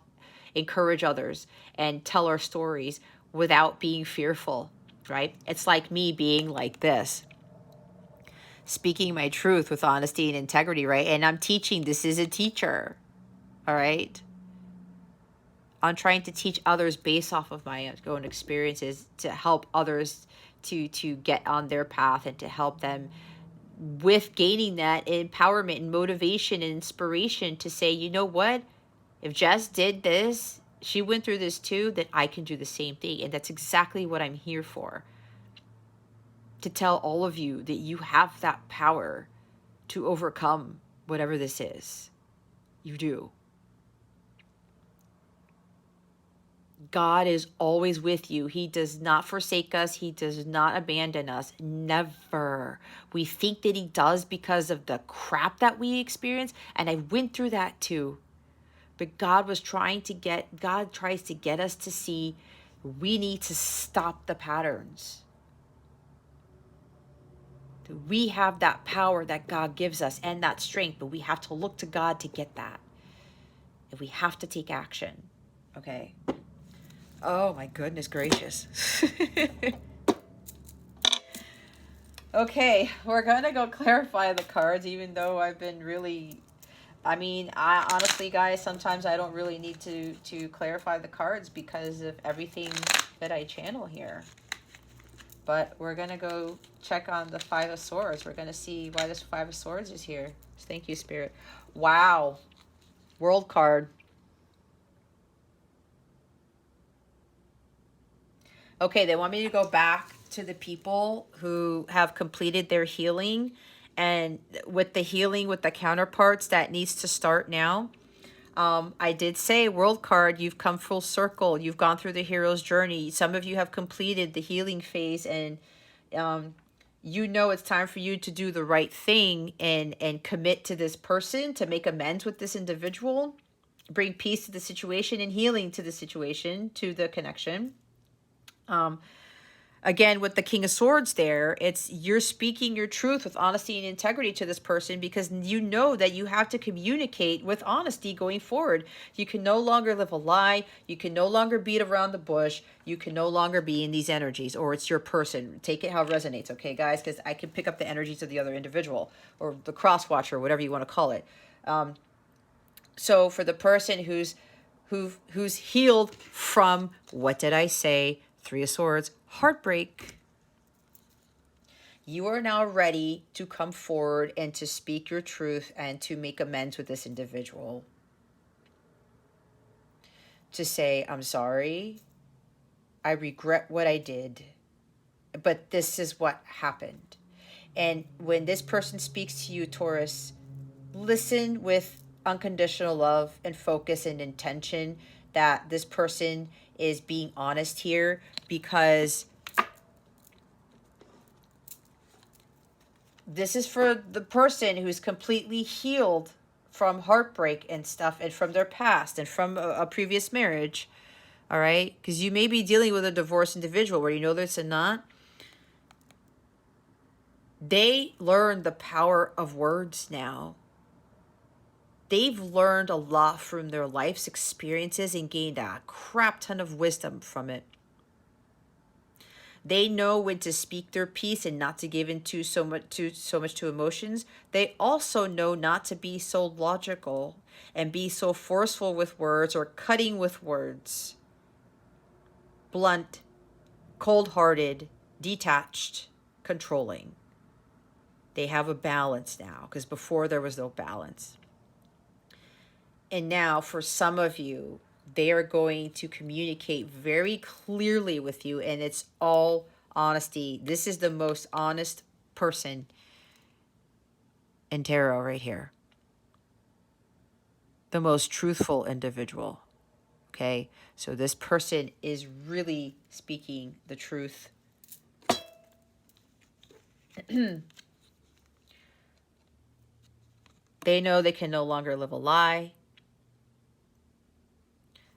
encourage others and tell our stories without being fearful, right? It's like me being like this, speaking my truth with honesty and integrity, right? And I'm teaching, this is a teacher, all right? I'm trying to teach others based off of my own experiences, to help others to get on their path, and to help them with gaining that empowerment and motivation and inspiration to say, you know what? If Jess did this, she went through this too, that I can do the same thing. And that's exactly what I'm here for. To tell all of you that you have that power to overcome whatever this is. You do. God is always with you. He does not forsake us. He does not abandon us. Never. We think that he does because of the crap that we experience. And I went through that too. But God tries to get us to see we need to stop the patterns. We have that power that God gives us and that strength, but we have to look to God to get that. And we have to take action. Okay? Oh my goodness gracious. Okay, we're gonna go clarify the cards, even though I've been really... I honestly, guys, sometimes I don't really need to clarify the cards because of everything that I channel here. But we're going to go check on the Five of Swords. We're going to see why this Five of Swords is here. Thank you, Spirit. Wow. World card. Okay, they want me to go back to the people who have completed their healing. And with the healing with the counterparts, that needs to start now. I did say, World card, you've come full circle. You've gone through the hero's journey. Some of you have completed the healing phase, and you know it's time for you to do the right thing and commit to this person, to make amends with this individual, bring peace to the situation and healing to the situation, to the connection. Again, with the King of Swords there, it's you're speaking your truth with honesty and integrity to this person, because you know that you have to communicate with honesty going forward. You can no longer live a lie. You can no longer beat around the bush. You can no longer be in these energies, or it's your person. Take it how it resonates, okay, guys? Because I can pick up the energies of the other individual, or the cross watcher, whatever you want to call it. So for the person who's healed from, what did I say? Three of Swords, heartbreak. You are now ready to come forward and to speak your truth and to make amends with this individual. To say, I'm sorry. I regret what I did. But this is what happened. And when this person speaks to you, Taurus, listen with unconditional love and focus and intention that this person is being honest here, because this is for the person who's completely healed from heartbreak and stuff, and from their past and from a previous marriage. All right? Because you may be dealing with a divorced individual where you know this and not. They learn the power of words now. They've learned a lot from their life's experiences and gained a crap ton of wisdom from it. They know when to speak their piece and not to give into so much to emotions. They also know not to be so logical and be so forceful with words or cutting with words. blunt, cold-hearted, detached, controlling. They have a balance now, because before there was no balance. And now for some of you, they are going to communicate very clearly with you, and it's all honesty. This is the most honest person in tarot right here. The most truthful individual. Okay? So this person is really speaking the truth. They know they can no longer live a lie.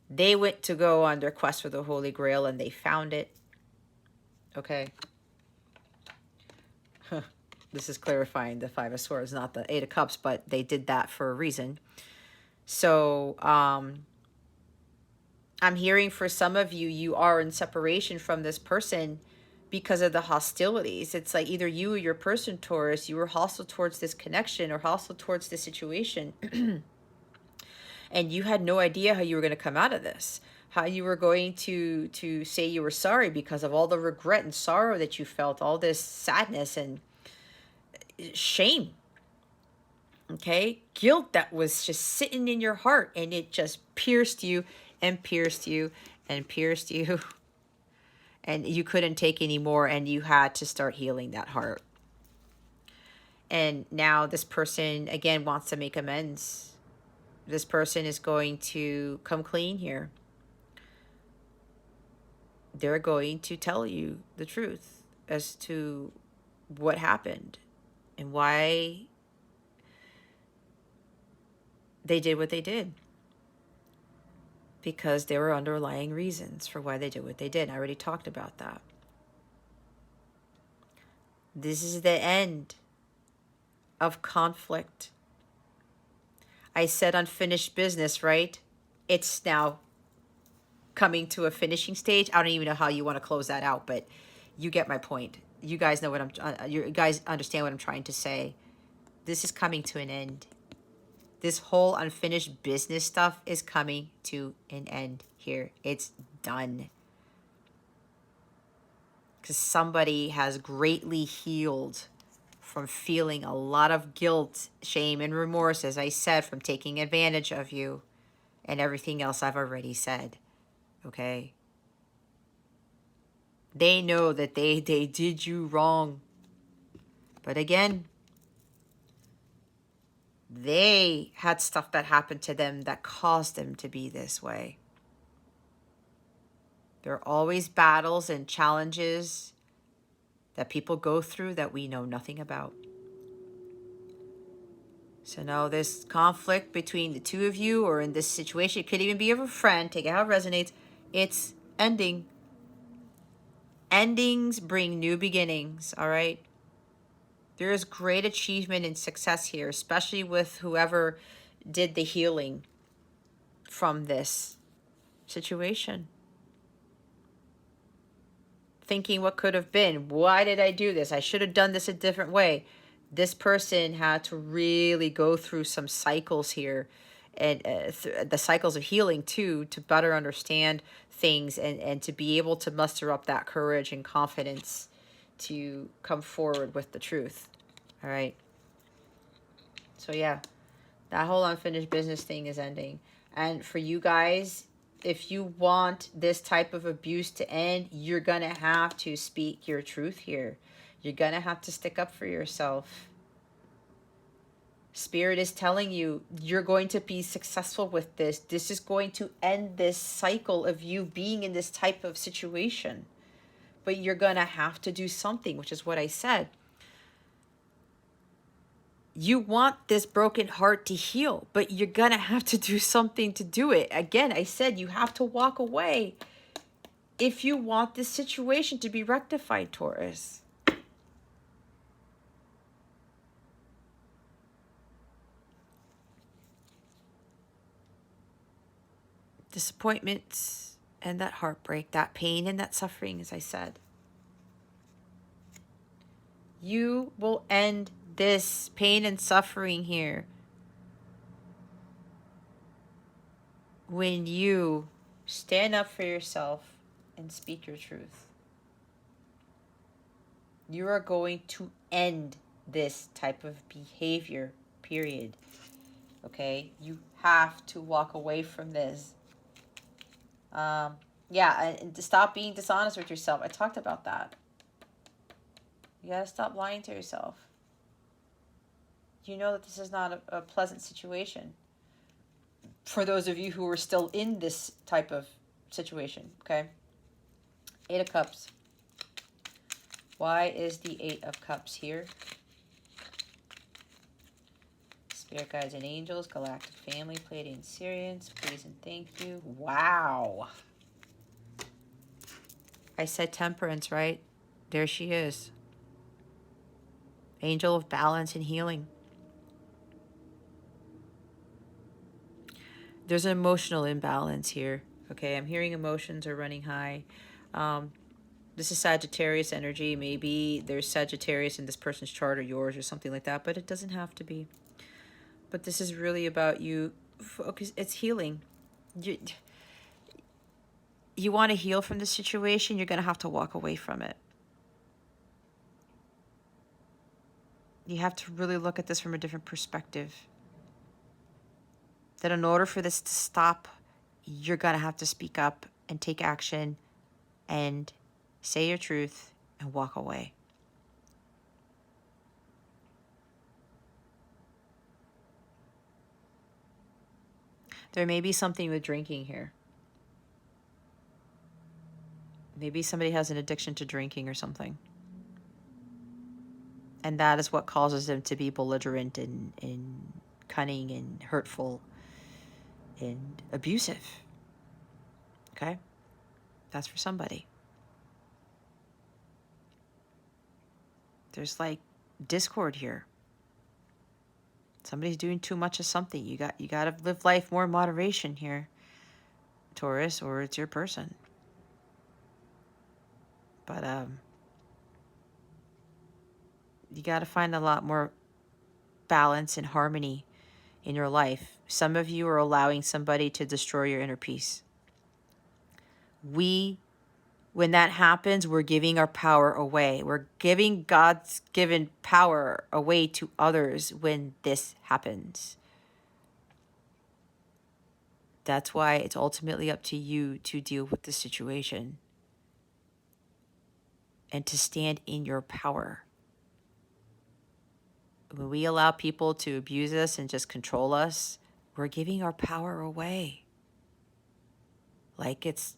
They went to go on their quest for the Holy Grail and they found it. Okay? This is clarifying the Five of Swords, not the Eight of Cups, but they did that for a reason. So, I'm hearing for some of you, you are in separation from this person because of the hostilities. It's like either you or your person, Taurus, you were hostile towards this connection or hostile towards this situation. And you had no idea how you were going to come out of this. How you were going to say you were sorry because of all the regret and sorrow that you felt, all this sadness and shame. Okay? Guilt that was just sitting in your heart, and it just pierced you and pierced you and pierced you. And you couldn't take any more, and you had to start healing that heart. And now this person, again, wants to make amends. This person is going to come clean here. They're going to tell you the truth as to what happened and why they did what they did. Because there were underlying reasons for why they did what they did. I already talked about that. This is the end of conflict. I said unfinished business, right? It's now coming to a finishing stage. I don't even know how you want to close that out, but you get my point. You guys know what you guys understand what I'm trying to say. This is coming to an end. This whole unfinished business stuff is coming to an end here. It's done. Because somebody has greatly healed from feeling a lot of guilt, shame, and remorse, as I said, from taking advantage of you and everything else I've already said. Okay? They know that they did you wrong. But again, they had stuff that happened to them that caused them to be this way. There are always battles and challenges that people go through that we know nothing about. So now this conflict between the two of you, or in this situation, it could even be of a friend, take it how it resonates, it's ending. Endings bring new beginnings, all right? There is great achievement and success here, especially with whoever did the healing from this situation. Thinking what could have been. Why did I do this? I should have done this a different way. This person had to really go through some cycles here, and the cycles of healing too, to better understand things and to be able to muster up that courage and confidence to come forward with the truth. All right. So yeah, that whole unfinished business thing is ending. And for you guys, if you want this type of abuse to end, you're going to have to speak your truth here. You're going to have to stick up for yourself. Spirit is telling you, you're going to be successful with this. This is going to end this cycle of you being in this type of situation. But you're going to have to do something, which is what I said. You want this broken heart to heal, but you're going to have to do something to do it. Again, I said you have to walk away if you want this situation to be rectified, Taurus. Disappointments and that heartbreak, that pain and that suffering, as I said. You will end this pain and suffering here when you stand up for yourself, and speak your truth. You are going to end this type of behavior, period. Okay? You have to walk away from this. Yeah, and to stop being dishonest with yourself. I talked about that. You gotta stop lying to yourself. You know that this is not a pleasant situation. For those of you who are still in this type of situation, okay? 8 of Cups. Why is the 8 of Cups here? Spirit guides and angels, galactic family, Pleiadian Syrians, please and thank you. Wow. I said temperance, right? There she is. Angel of balance and healing. There's an emotional imbalance here. Okay, I'm hearing emotions are running high. This is Sagittarius energy. Maybe there's Sagittarius in this person's chart or yours or something like that, but it doesn't have to be. But this is really about you. Focus. It's healing. You want to heal from this situation, you're going to have to walk away from it. You have to really look at this from a different perspective. That in order for this to stop, you're going to have to speak up and take action and say your truth and walk away. There may be something with drinking here. Maybe somebody has an addiction to drinking or something. And that is what causes them to be belligerent and cunning and hurtful and abusive. Okay? That's for somebody. There's like discord here. Somebody's doing too much of something. You got to live life more in moderation here, Taurus, or it's your person. But you got to find a lot more balance and harmony in your life. Some of you are allowing somebody to destroy your inner peace. When that happens, we're giving our power away. We're giving God's given power away to others when this happens. That's why it's ultimately up to you to deal with the situation and to stand in your power. When we allow people to abuse us and just control us, we're giving our power away. Like it's,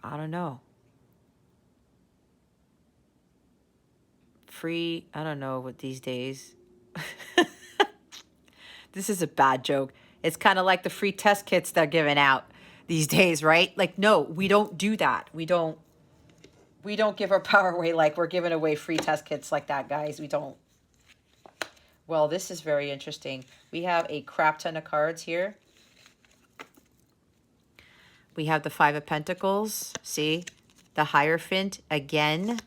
I don't know, free, I don't know what these days. This is a bad joke. It's kind of like the free test kits they're giving out these days, right? Like, no, we don't do that. We don't give our power away like we're giving away free test kits like that, guys. We don't. Well, this is very interesting. We have a crap ton of cards here. We have the 5 of Pentacles. See? The Hierophant again.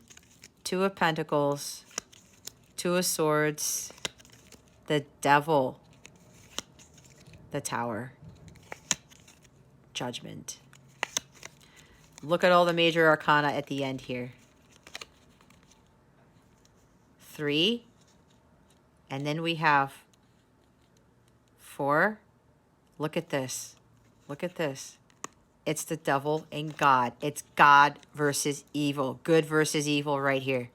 2 of Pentacles. 2 of Swords. The Devil. The Tower. Judgment. Look at all the major arcana at the end here. 3. And then we have 4. Look at this. Look at this. It's the devil and God. It's God versus evil. Good versus evil right here.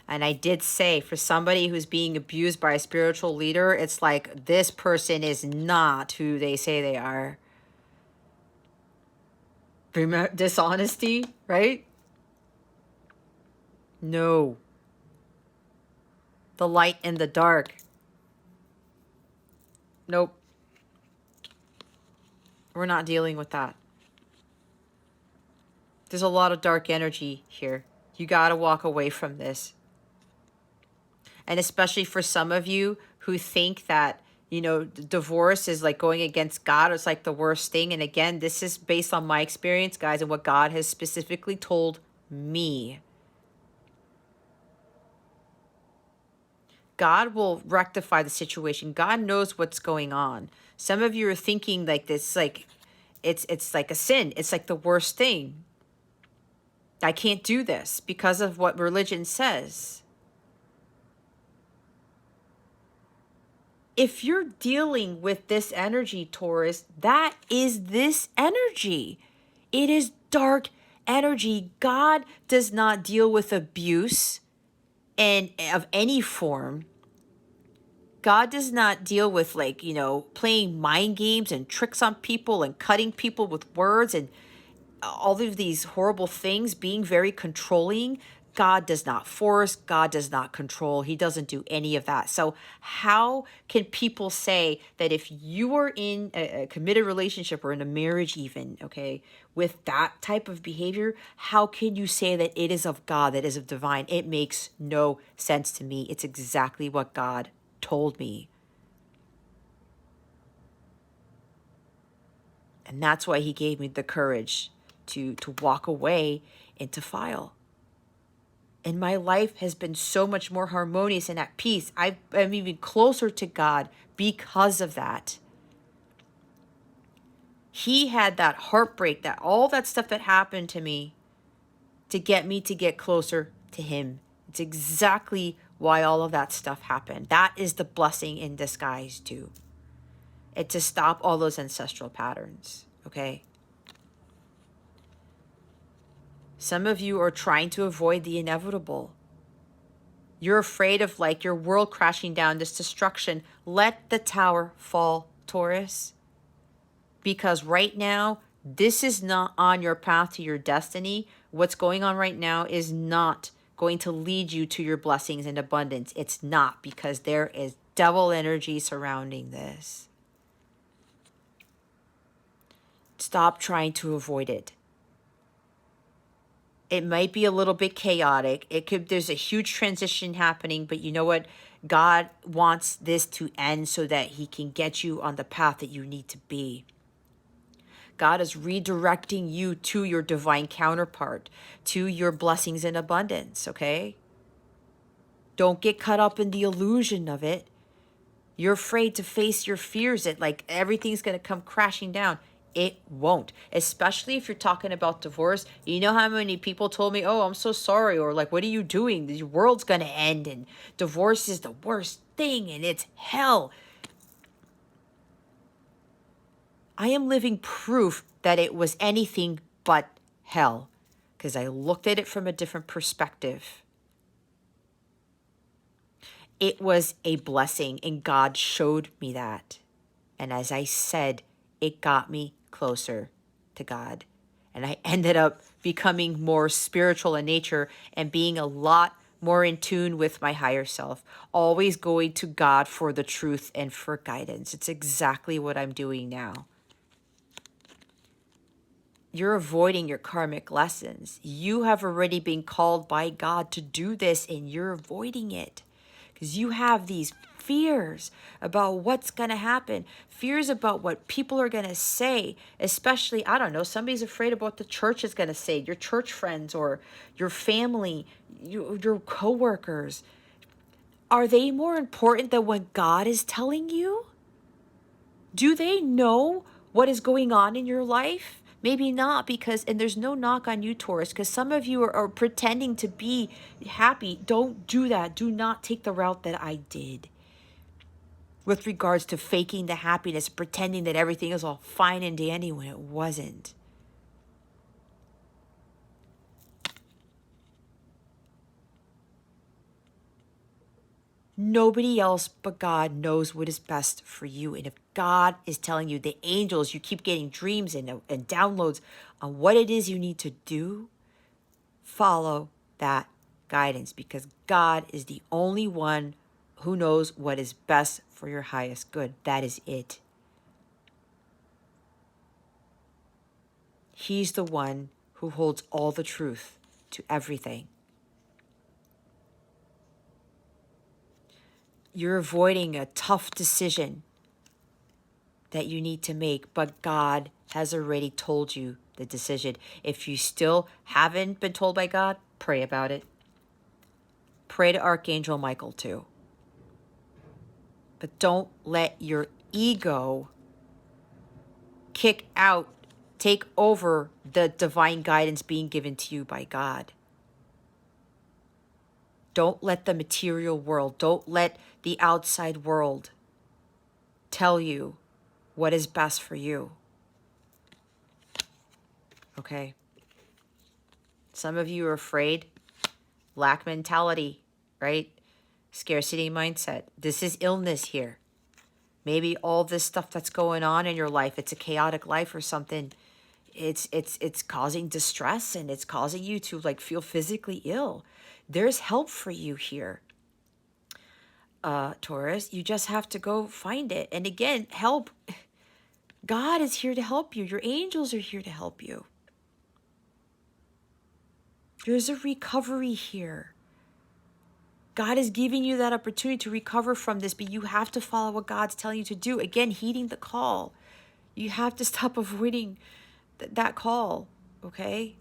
And I did say, for somebody who's being abused by a spiritual leader, it's like this person is not who they say they are. Remember, dishonesty, right? No. The light and the dark. Nope. We're not dealing with that. There's a lot of dark energy here. You got to walk away from this. And especially for some of you who think that, you know, divorce is like going against God. It's like the worst thing. And again, this is based on my experience, guys, and what God has specifically told me. God will rectify the situation. God knows what's going on. Some of you are thinking like this, like it's like a sin. It's like the worst thing. I can't do this because of what religion says. If you're dealing with this energy, Taurus, that is this energy. It is dark energy. God does not deal with abuse and of any form. God does not deal with, like, playing mind games and tricks on people and cutting people with words and all of these horrible things, being very controlling. God does not force. God does not control. He doesn't do any of that. So how can people say that if you are in a committed relationship or in a marriage even, okay, with that type of behavior, how can you say that it is of God, that is of divine? It makes no sense to me. It's exactly what God told me. And that's why he gave me the courage to walk away and to file. And my life has been so much more harmonious and at peace. I'm even closer to God because of that. He had that heartbreak, that all that stuff that happened to me to get closer to him. It's exactly why all of that stuff happened. That is the blessing in disguise too. It's to stop all those ancestral patterns, okay? Some of you are trying to avoid the inevitable. You're afraid of, like, your world crashing down, this destruction. Let the tower fall, Taurus. Because right now, this is not on your path to your destiny. What's going on right now is not going to lead you to your blessings and abundance. It's not, because there is devil energy surrounding this. Stop trying to avoid it. It might be a little bit chaotic. There's a huge transition happening, but you know what? God wants this to end so that he can get you on the path that you need to be. God is redirecting you to your divine counterpart, to your blessings and abundance, okay? Don't get caught up in the illusion of it. You're afraid to face your fears that, like, everything's going to come crashing down. It won't. Especially if you're talking about divorce. You know how many people told me, oh, I'm so sorry, or like, what are you doing? The world's going to end and divorce is the worst thing and it's hell. I am living proof that it was anything but hell, because I looked at it from a different perspective. It was a blessing, and God showed me that. And as I said, it got me closer to God. And I ended up becoming more spiritual in nature and being a lot more in tune with my higher self, always going to God for the truth and for guidance. It's exactly what I'm doing now. You're avoiding your karmic lessons. You have already been called by God to do this, and you're avoiding it because you have these fears about what's going to happen, fears about what people are going to say, especially, I don't know, somebody's afraid of what the church is going to say, your church friends or your family, your coworkers. Are they more important than what God is telling you? Do they know what is going on in your life? Maybe not, because, and there's no knock on you, Taurus, because some of you are pretending to be happy. Don't do that. Do not take the route that I did with regards to faking the happiness, pretending that everything is all fine and dandy when it wasn't. Nobody else but God knows what is best for you. And if God is telling you, the angels, you keep getting dreams and downloads on what it is you need to do, follow that guidance, because God is the only one who knows what is best for your highest good. That is it. He's the one who holds all the truth to everything. You're avoiding a tough decision that you need to make, but God has already told you the decision. If you still haven't been told by God, pray about it. Pray to Archangel Michael too. But don't let your ego kick out Take over the divine guidance being given to you by God. Don't let the material world, don't let the outside world tell you what is best for you. Okay? Some of you are afraid. Lack mentality, right? Scarcity mindset. This is illness here. Maybe all this stuff that's going on in your life, it's a chaotic life or something. It's causing distress, and it's causing you to like feel physically ill. There's help for you here, Taurus. You just have to go find it. And again, help. God is here to help you. Your angels are here to help you. There's a recovery here. God is giving you that opportunity to recover from this, but you have to follow what God's telling you to do. Again, heeding the call. You have to stop avoiding that call, okay?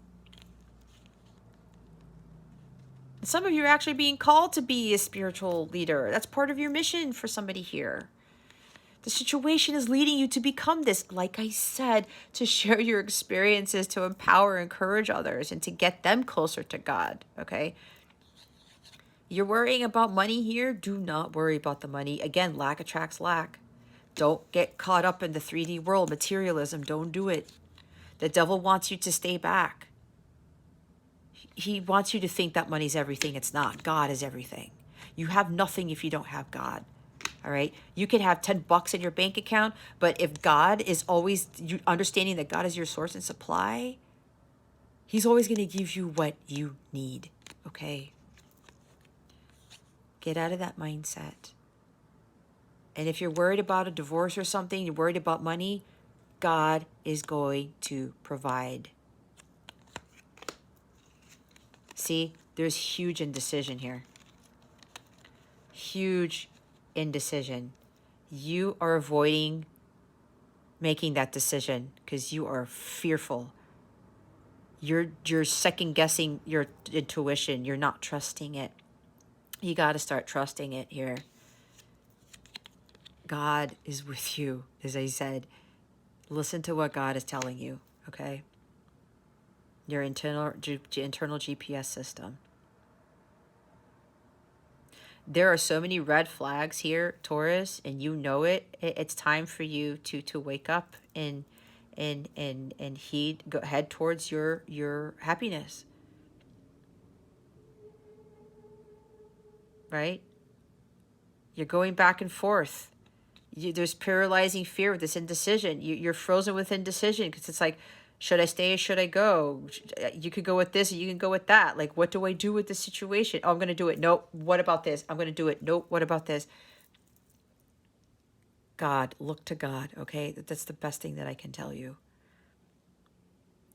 Some of you are actually being called to be a spiritual leader. That's part of your mission for somebody here. The situation is leading you to become this, like I said, to share your experiences, to empower, encourage others, and to get them closer to God, okay? You're worrying about money here? Do not worry about the money. Again, lack attracts lack. Don't get caught up in the 3D world, materialism. Don't do it. The devil wants you to stay back. He wants you to think that money's everything. It's not. God is everything. You have nothing if you don't have God. All right. You can have $10 in your bank account, but if God is always, you understanding that God is your source and supply, he's always going to give you what you need. Okay. Get out of that mindset. And if you're worried about a divorce or something, you're worried about money, God is going to provide. See, there's huge indecision here. Huge indecision. You are avoiding making that decision because you are fearful. You're second guessing your intuition. You're not trusting it. You got to start trusting it here. God is with you, as I said. Listen to what God is telling you, okay? Your internal GPS system. There are so many red flags here, Taurus, and you know it. It's time for you to wake up and head towards your happiness. Right? You're going back and forth. There's paralyzing fear with this indecision. You're frozen with indecision because it's like, should I stay or should I go? You could go with this or you can go with that. Like, what do I do with this situation? Oh, I'm going to do it. Nope. What about this? I'm going to do it. Nope. What about this? God, look to God, okay? That's the best thing that I can tell you.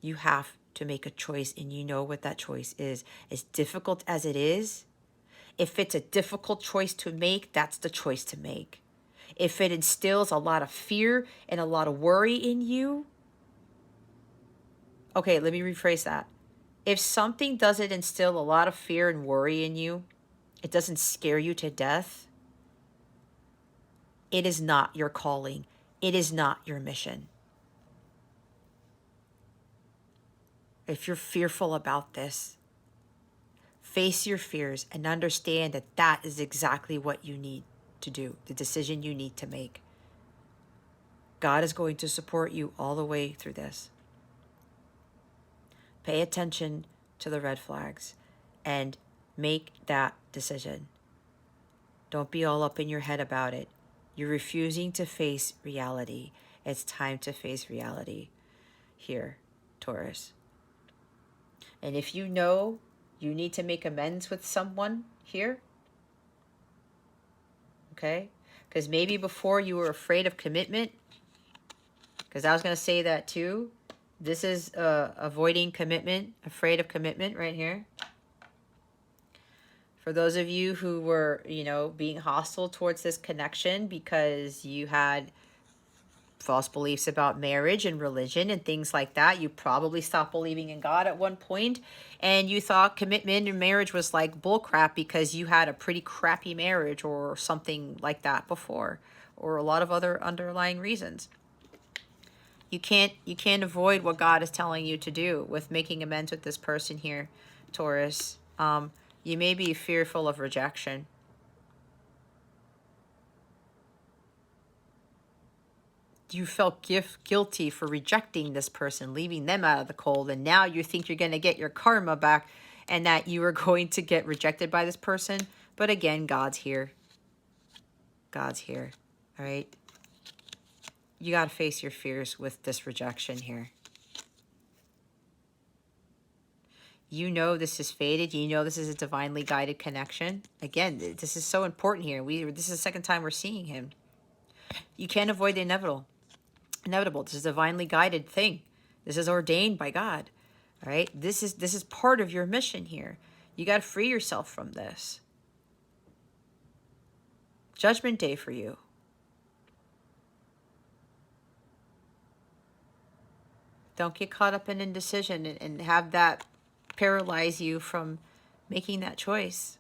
You have to make a choice, and you know what that choice is. As difficult as it is, if it's a difficult choice to make, that's the choice to make. If it instills a lot of fear and a lot of worry in you, okay, let me rephrase that. If something doesn't instill a lot of fear and worry in you, it doesn't scare you to death, it is not your calling. It is not your mission. If you're fearful about this, face your fears and understand that that is exactly what you need to do, the decision you need to make. God is going to support you all the way through this. Pay attention to the red flags and make that decision. Don't be all up in your head about it. You're refusing to face reality. It's time to face reality here, Taurus. And if you know you need to make amends with someone here, okay? Because maybe before you were afraid of commitment, because I was going to say that too. This is avoiding commitment, afraid of commitment right here. For those of you who were, being hostile towards this connection because you had false beliefs about marriage and religion and things like that, you probably stopped believing in God at one point, and you thought commitment and marriage was like bullcrap because you had a pretty crappy marriage or something like that before, or a lot of other underlying reasons. You can't avoid what God is telling you to do with making amends with this person here, Taurus. You may be fearful of rejection. You felt guilty for rejecting this person, leaving them out of the cold, and now you think you're going to get your karma back and that you are going to get rejected by this person. But again, God's here. God's here. All right? You got to face your fears with this rejection here. You know this is fated. You know this is a divinely guided connection. Again, this is so important here. This is the second time we're seeing him. You can't avoid the inevitable. This is a divinely guided thing. This is ordained by God. All right? This is part of your mission here. You got to free yourself from this. Judgment day for you. Don't get caught up in indecision and have that paralyze you from making that choice.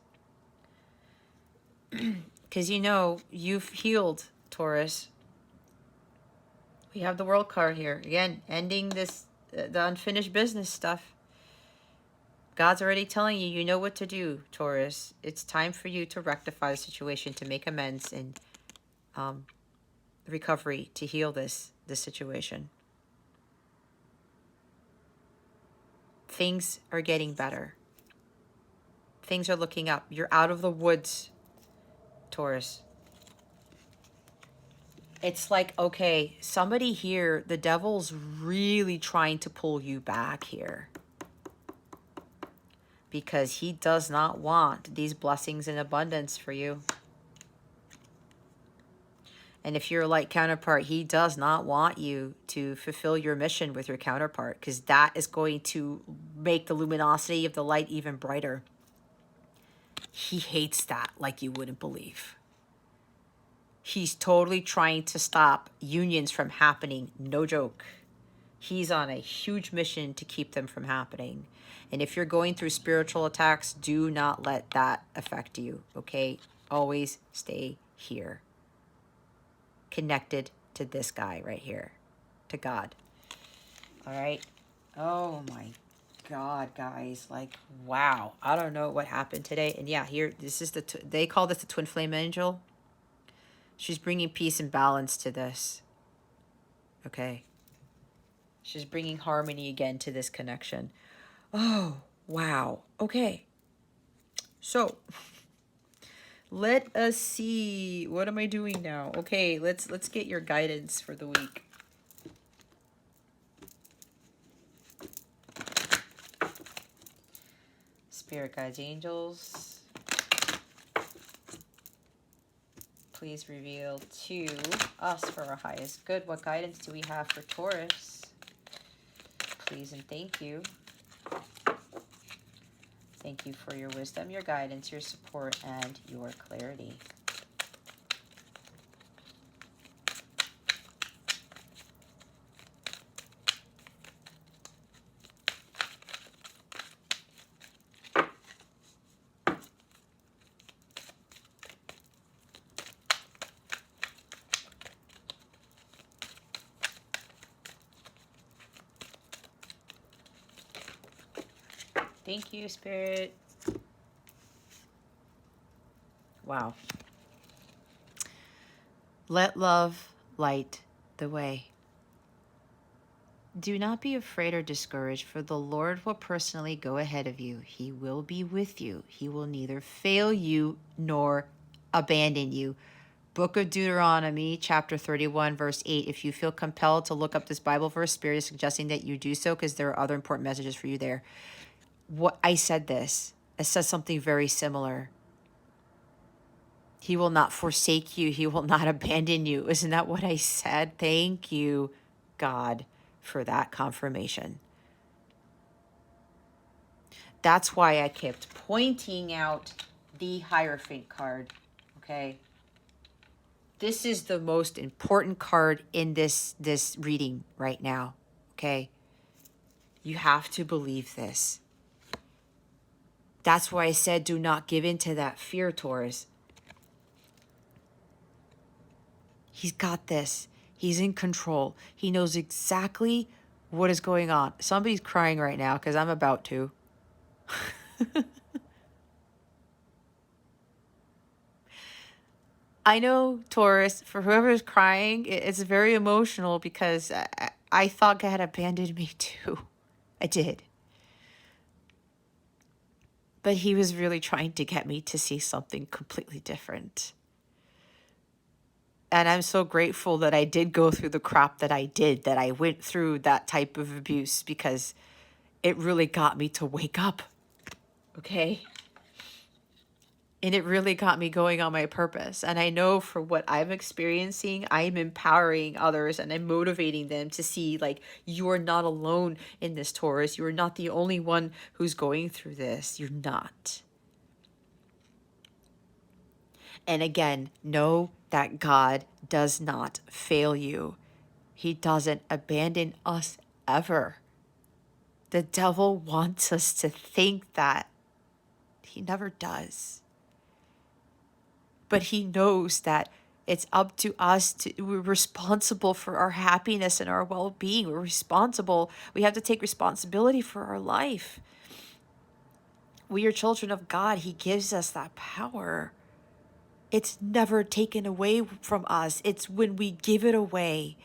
Because you know you've healed, Taurus. We have the World card here. Again, ending this, the unfinished business stuff. God's already telling you, you know what to do, Taurus. It's time for you to rectify the situation, to make amends and recovery, to heal this situation. Things are getting better. Things are looking up. You're out of the woods, Taurus. It's like, okay, somebody here, the devil's really trying to pull you back here. Because he does not want these blessings in abundance for you. And if you're a light counterpart, he does not want you to fulfill your mission with your counterpart, because that is going to make the luminosity of the light even brighter. He hates that like you wouldn't believe. He's totally trying to stop unions from happening. No joke. He's on a huge mission to keep them from happening. And if you're going through spiritual attacks, do not let that affect you, okay? Always stay here. Connected to this guy right here, to God. All right? Oh my God, guys. Like, wow. I don't know what happened today. And yeah, here, this is they call this the twin flame angel. She's bringing peace and balance to this. Okay? She's bringing harmony again to this connection. Oh, wow. Okay. So, let us see. What am I doing now? Okay, let's get your guidance for the week. Spirit guides, angels, please reveal to us for our highest good. What guidance do we have for Taurus? Please and thank you. Thank you for your wisdom, your guidance, your support, and your clarity. Thank you, Spirit. Wow. Let love light the way. Do not be afraid or discouraged, for the Lord will personally go ahead of you. He will be with you. He will neither fail you nor abandon you. Book of Deuteronomy, chapter 31, verse 8. If you feel compelled to look up this Bible verse, Spirit is suggesting that you do so, because there are other important messages for you there. What I said this. I said something very similar. He will not forsake you. He will not abandon you. Isn't that what I said? Thank you, God, for that confirmation. That's why I kept pointing out the Hierophant card, okay? This is the most important card in this reading right now, okay? You have to believe this. That's why I said do not give in to that fear, Taurus. He's got this. He's in control. He knows exactly what is going on. Somebody's crying right now because I'm about to. I know, Taurus, for whoever's crying, it's very emotional because I thought God had abandoned me too. I did. But he was really trying to get me to see something completely different. And I'm so grateful that I did go through the crap that I did, that I went through that type of abuse, because it really got me to wake up. Okay? And it really got me going on my purpose. And I know for what I'm experiencing, I'm empowering others and I'm motivating them to see, like, you're not alone in this, Taurus. You're not the only one who's going through this. You're not. And again, know that God does not fail you. He doesn't abandon us ever. The devil wants us to think that. He never does. But he knows that it's up to us we're responsible for our happiness and our well-being. We're responsible. We have to take responsibility for our life. We are children of God. He gives us that power. It's never taken away from us. It's when we give it away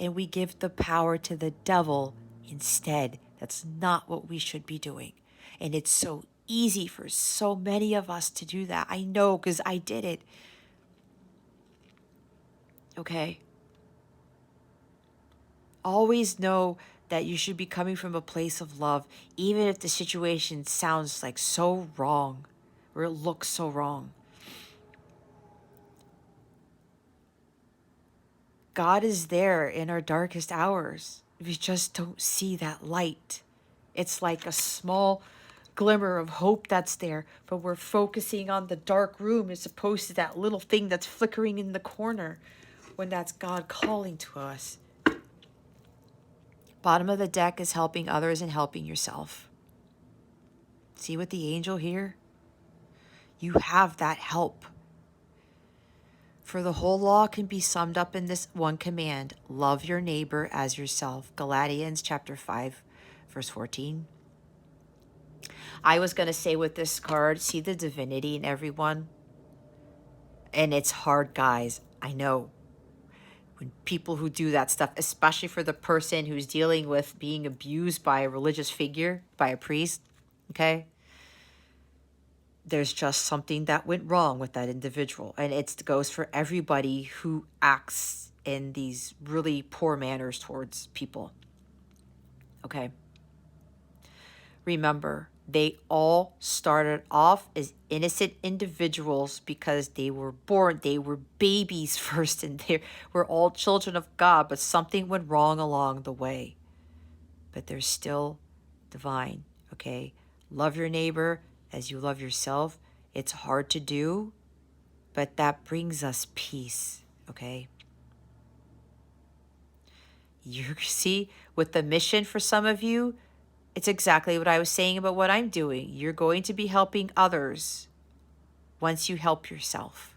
and we give the power to the devil instead. That's not what we should be doing. And it's so easy for so many of us to do that. I know, because I did it. Okay? Always know that you should be coming from a place of love, even if the situation sounds like so wrong or it looks so wrong. God is there in our darkest hours. We just don't see that light. It's like a small glimmer of hope that's there, but we're focusing on the dark room as opposed to that little thing that's flickering in the corner, when that's God calling to us. Bottom of the deck is helping others and helping yourself. See what the angel here? You have that help. For the whole law can be summed up in this one command: love your neighbor as yourself. Galatians chapter 5, verse 14. I was going to say with this card, see the divinity in everyone? And it's hard, guys. I know. When people who do that stuff, especially for the person who's dealing with being abused by a religious figure, by a priest, okay? There's just something that went wrong with that individual. And it goes for everybody who acts in these really poor manners towards people. Okay? Remember, they all started off as innocent individuals because they were born, they were babies first, and they were all children of God, but something went wrong along the way. But they're still divine, okay? Love your neighbor as you love yourself. It's hard to do, but that brings us peace, okay? You see, with the mission for some of you, it's exactly what I was saying about what I'm doing. You're going to be helping others once you help yourself.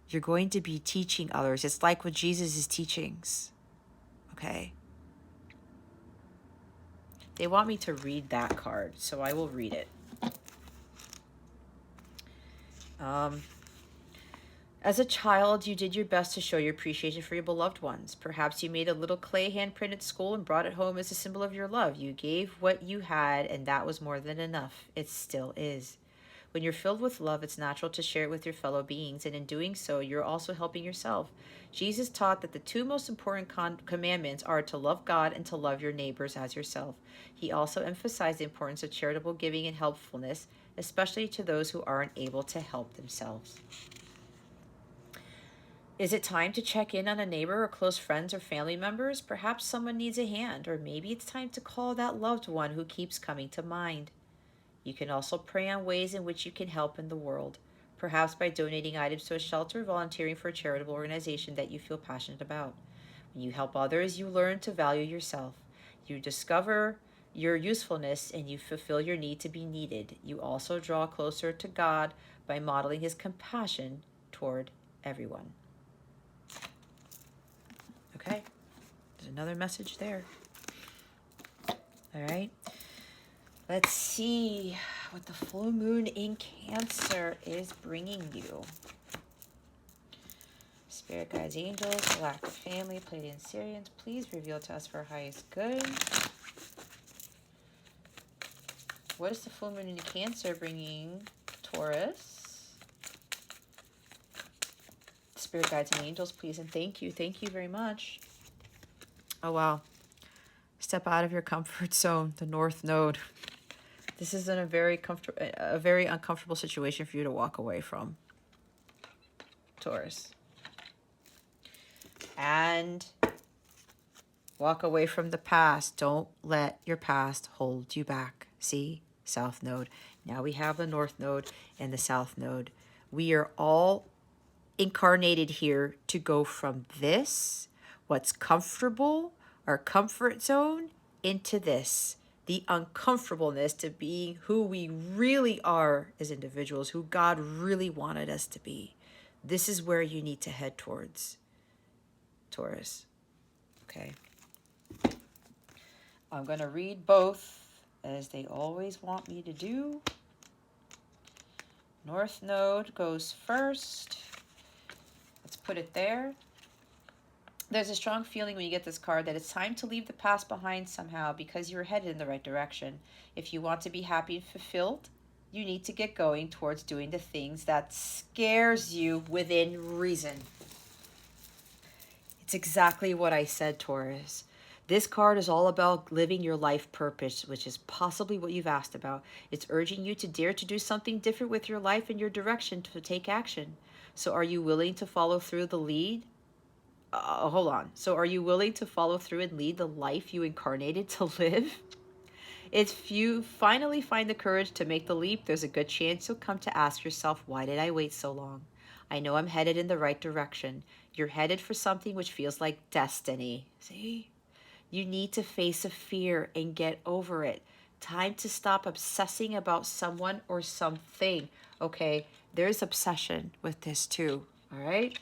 You're going to be teaching others. It's like with Jesus' teachings, okay? They want me to read that card, so I will read it. As a child, you did your best to show your appreciation for your beloved ones. Perhaps you made a little clay handprint at school and brought it home as a symbol of your love. You gave what you had, and that was more than enough. It still is. When you're filled with love, it's natural to share it with your fellow beings, and in doing so, you're also helping yourself. Jesus taught that the two most important commandments are to love God and to love your neighbors as yourself. He also emphasized the importance of charitable giving and helpfulness, especially to those who aren't able to help themselves. Is it time to check in on a neighbor or close friends or family members? Perhaps someone needs a hand, or maybe it's time to call that loved one who keeps coming to mind. You can also pray on ways in which you can help in the world, perhaps by donating items to a shelter or volunteering for a charitable organization that you feel passionate about. When you help others, you learn to value yourself. You discover your usefulness and you fulfill your need to be needed. You also draw closer to God by modeling his compassion toward everyone. Okay. There's another message there. All right. Let's see what the full moon in Cancer is bringing you. Spirit guides, angels, galactic family, Pleiadian Syrians, please reveal to us for our highest good. What is the full moon in Cancer bringing Taurus? Spirit guides and angels, please, and thank you. Thank you very much. Oh, wow. Step out of your comfort zone, the North Node. This is a very uncomfortable situation for you to walk away from, Taurus. And walk away from the past. Don't let your past hold you back. See? South Node. Now we have the North Node and the South Node. We are all incarnated here to go from this, what's comfortable, our comfort zone, into this, the uncomfortableness, to being who we really are as individuals, who God really wanted us to be. This is where you need to head towards, Taurus. Okay. I'm going to read both, as they always want me to do. North Node goes first. Let's put it there. There's a strong feeling when you get this card that it's time to leave the past behind somehow, because you're headed in the right direction. If you want to be happy and fulfilled, you need to get going towards doing the things that scares you within reason. It's exactly what I said, Taurus. This card is all about living your life purpose, which is possibly what you've asked about. It's urging you to dare to do something different with your life and your direction, to take action. So are you willing to follow through the lead? Hold on. So are you willing to follow through and lead the life you incarnated to live? If you finally find the courage to make the leap, there's a good chance you'll come to ask yourself, why did I wait so long? I know I'm headed in the right direction. You're headed for something which feels like destiny. See? You need to face a fear and get over it. Time to stop obsessing about someone or something. Okay, there's obsession with this too, all right?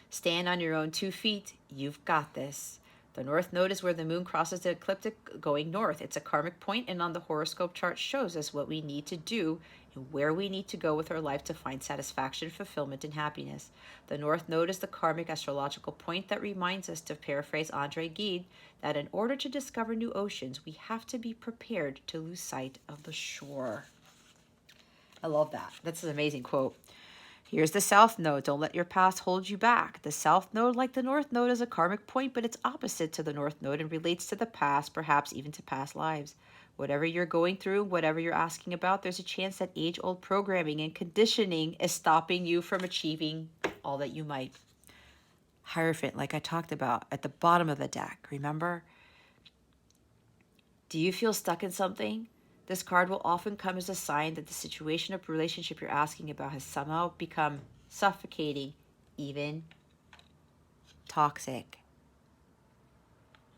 Stand on your own 2 feet. You've got this. The North Node is where the moon crosses the ecliptic going north. It's a karmic point, and on the horoscope chart shows us what we need to do and where we need to go with our life to find satisfaction, fulfillment, and happiness. The North Node is the karmic astrological point that reminds us, to paraphrase Andre Gide, that in order to discover new oceans, we have to be prepared to lose sight of the shore. I love that. That's an amazing quote. Here's the South Node. Don't let your past hold you back. The South Node, like the North Node, is a karmic point, but it's opposite to the North Node and relates to the past, perhaps even to past lives. Whatever you're going through, whatever you're asking about, there's a chance that age-old programming and conditioning is stopping you from achieving all that you might. Hierophant, like I talked about, at the bottom of the deck, remember? Do you feel stuck in something? This card will often come as a sign that the situation or relationship you're asking about has somehow become suffocating, even toxic.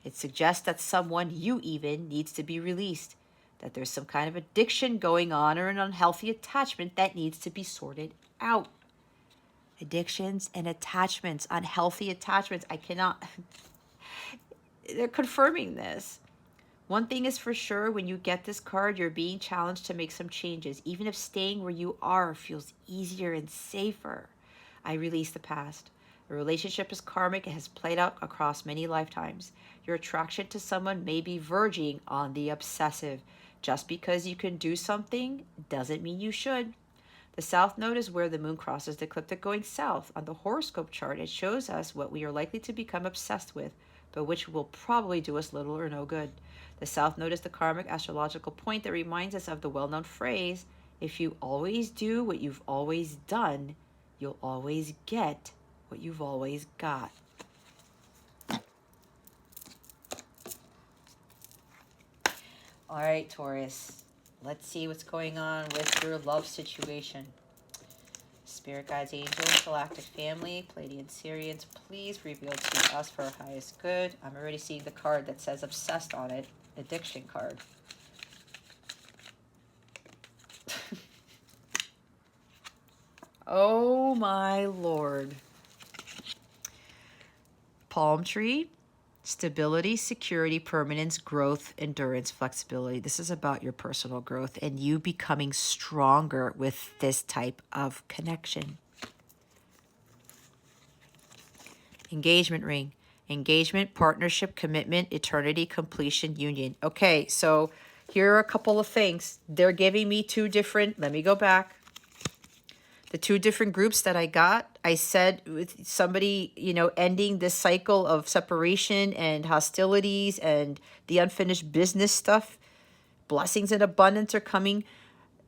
It suggests that someone you even needs to be released, that there's some kind of addiction going on or an unhealthy attachment that needs to be sorted out. Addictions and attachments, unhealthy attachments. I cannot... They're confirming this. One thing is for sure, when you get this card, you're being challenged to make some changes, even if staying where you are feels easier and safer. I release the past. A relationship is karmic and has played out across many lifetimes. Your attraction to someone may be verging on the obsessive. Just because you can do something doesn't mean you should. The South Node is where the moon crosses the ecliptic going south. On the horoscope chart, it shows us what we are likely to become obsessed with, but which will probably do us little or no good. The South Node is the karmic astrological point that reminds us of the well-known phrase, if you always do what you've always done, you'll always get what you've always got. All right, Taurus, let's see what's going on with your love situation. Spirit guides, angels, galactic family, Pleiadian Syrians, please reveal to us for our highest good. I'm already seeing the card that says obsessed on it, addiction card. Oh my Lord. palm tree, stability, security, permanence, growth, endurance, flexibility. This is about your personal growth and you becoming stronger with this type of connection. Engagement ring. Engagement, partnership, commitment, eternity, completion, union. Okay, so here are a couple of things. They're giving me two different, let me go back. The two different groups that I got, I said with somebody, you know, ending this cycle of separation and hostilities and the unfinished business stuff, blessings and abundance are coming.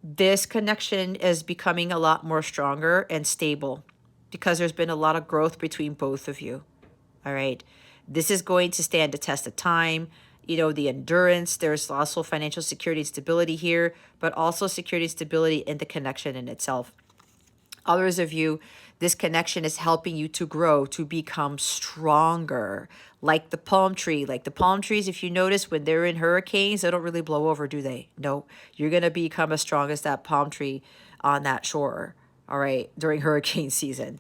This connection is becoming a lot more stronger and stable because there's been a lot of growth between both of you. All right. This is going to stand the test of time. You know, the endurance, there's also financial security and stability here, but also security and stability in the connection in itself. Others of you, this connection is helping you to grow, to become stronger, like the palm tree. Like the palm trees, if you notice, when they're in hurricanes, they don't really blow over, do they? No, you're going to become as strong as that palm tree on that shore, all right, during hurricane season.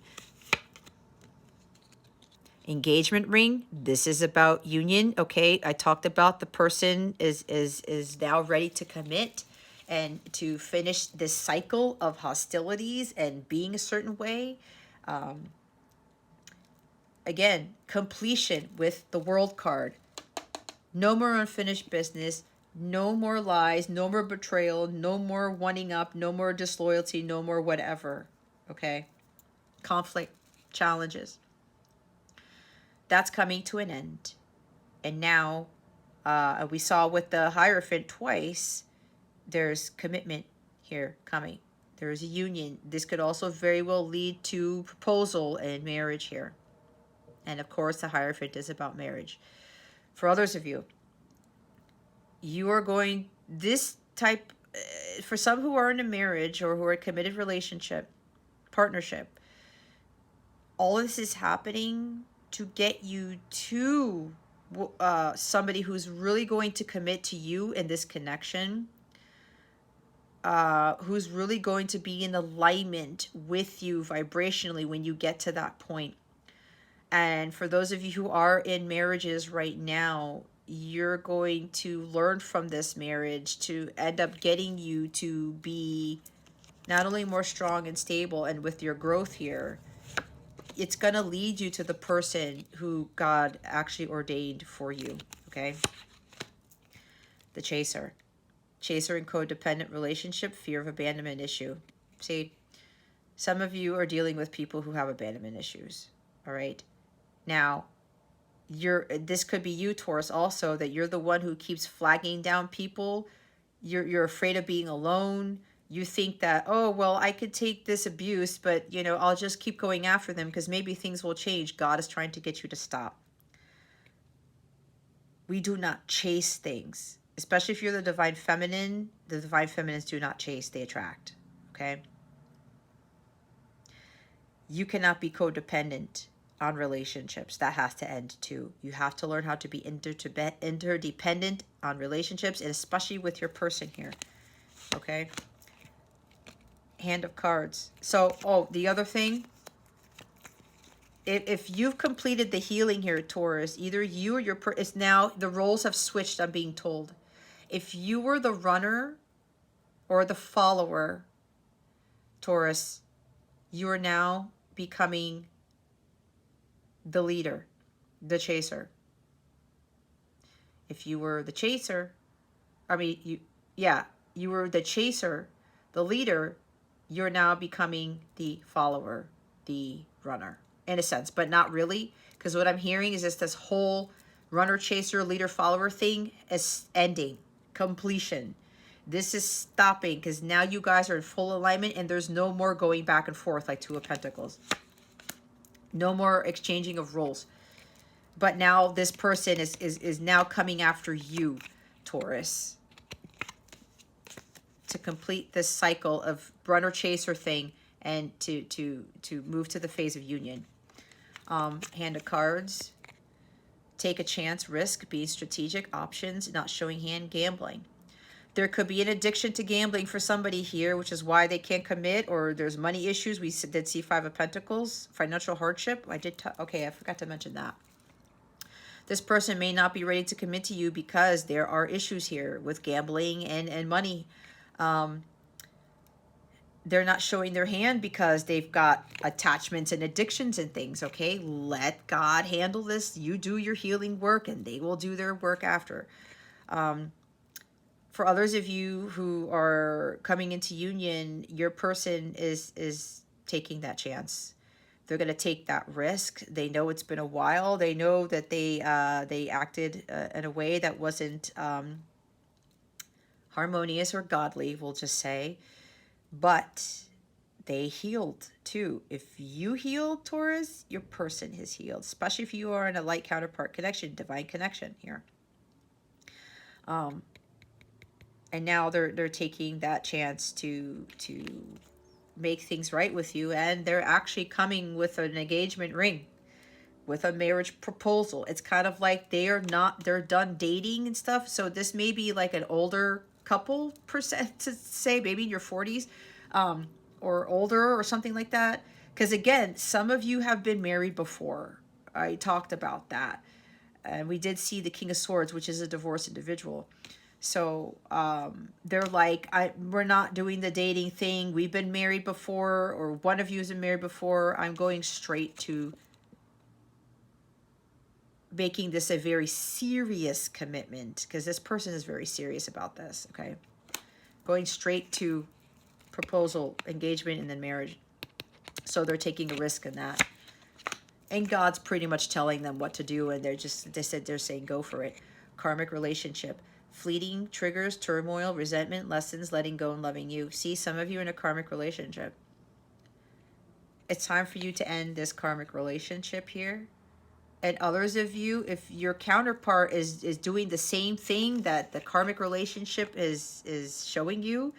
Engagement ring, this is about union. Okay, I talked about the person is now ready to commit and to finish this cycle of hostilities and being a certain way. Again, completion with the world card. No more unfinished business, no more lies, no more betrayal, no more wanting up, no more disloyalty, no more whatever. Okay, conflict, challenges. That's coming to an end. And now, we saw with the Hierophant twice, there's commitment here coming. There's a union. This could also very well lead to proposal and marriage here. And of course, the Hierophant is about marriage. For others of you, you are going, this type, for some who are in a marriage or who are in a committed relationship, partnership, all of this is happening to get you to somebody who's really going to commit to you in this connection, who's really going to be in alignment with you vibrationally when you get to that point. And for those of you who are in marriages right now, you're going to learn from this marriage to end up getting you to be not only more strong and stable, and with your growth here, it's going to lead you to the person who God actually ordained for you, okay? The chaser. Chaser and codependent relationship, fear of abandonment issue. See, some of you are dealing with people who have abandonment issues, all right? Now, this could be you, Taurus, also, that you're the one who keeps flagging down people. You're afraid of being alone. You think that, oh, well, I could take this abuse, but, you know, I'll just keep going after them because maybe things will change. God is trying to get you to stop. We do not chase things, especially if you're the divine feminine. The divine feminines do not chase, they attract, okay? You cannot be codependent on relationships. That has to end too. You have to learn how to be interdependent on relationships, and especially with your person here, okay? Hand of cards. So, oh, the other thing, if you've completed the healing here, Taurus, either you or your it's now the roles have switched, I'm being told. If you were the runner or the follower, Taurus, you are now becoming the leader, the chaser. If you were the chaser, you were the chaser, the leader, you're now becoming the follower, the runner, in a sense, but not really, because what I'm hearing is this whole runner, chaser, leader, follower thing is ending, completion. This is stopping because now you guys are in full alignment and there's no more going back and forth like Two of Pentacles. No more exchanging of roles. But now this person is now coming after you, Taurus, to complete this cycle of runner chaser thing and to move to the phase of union. Hand of cards. Take a chance, risk, be strategic, options, not showing hand, gambling. There could be an addiction to gambling for somebody here, which is why they can't commit, or there's money issues. We did see Five of Pentacles, financial hardship. Okay, I forgot to mention that. This person may not be ready to commit to you because there are issues here with gambling and money. They're not showing their hand because they've got attachments and addictions and things, okay? Let God handle this. You do your healing work and they will do their work after. For others of you who are coming into union, your person is taking that chance. They're going to take that risk. They know it's been a while. They know that they acted in a way that wasn't harmonious or godly, we'll just say. But they healed too. If you healed, Taurus, your person has healed, especially if you are in a light counterpart connection, divine connection here. And now they're taking that chance to make things right with you, and they're actually coming with an engagement ring, with a marriage proposal. It's kind of like they're done dating and stuff. So this may be like an older couple percent to say, maybe in your 40s, or older or something like that. Because again, some of you have been married before. I talked about that. And we did see the King of Swords, which is a divorced individual. So they're like, we're not doing the dating thing. We've been married before, or one of you has been married before. I'm going straight to making this a very serious commitment, because this person is very serious about this, okay? Going straight to proposal, engagement, and then marriage. So they're taking a risk in that. And God's pretty much telling them what to do, and they're saying go for it. Karmic relationship. Fleeting triggers, turmoil, resentment, lessons, letting go, and loving you. See, some of you are in a karmic relationship. It's time for you to end this karmic relationship here. And others of you, if your counterpart is doing the same thing that the karmic relationship is showing you,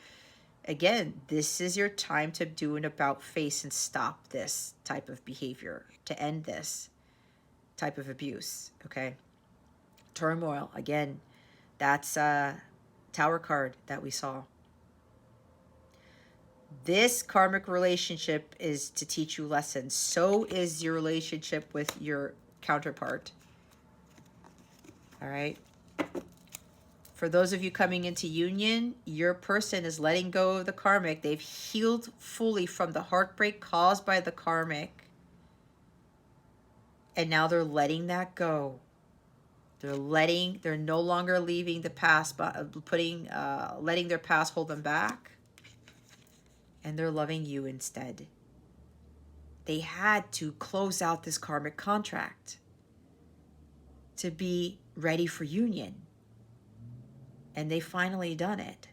again, this is your time to do an about face and stop this type of behavior, to end this type of abuse, okay? Turmoil, again, that's a Tower card that we saw. This karmic relationship is to teach you lessons. So is your relationship with your counterpart. All right? For those of you coming into union, your person is letting go of the karmic. They've healed fully from the heartbreak caused by the karmic. And now they're letting that go. They're no longer leaving the past, but letting their past hold them back. And they're loving you instead. They had to close out this karmic contract to be ready for union. And they finally done it.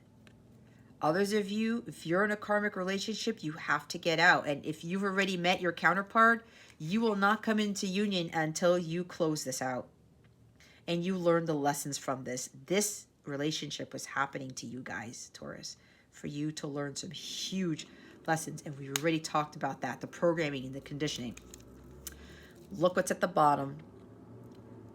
Others of you, if you're in a karmic relationship, you have to get out. And if you've already met your counterpart, you will not come into union until you close this out. And you learn the lessons from this. This relationship was happening to you guys, Taurus, for you to learn some huge lessons. And we already talked about that, the programming and the conditioning. Look what's at the bottom.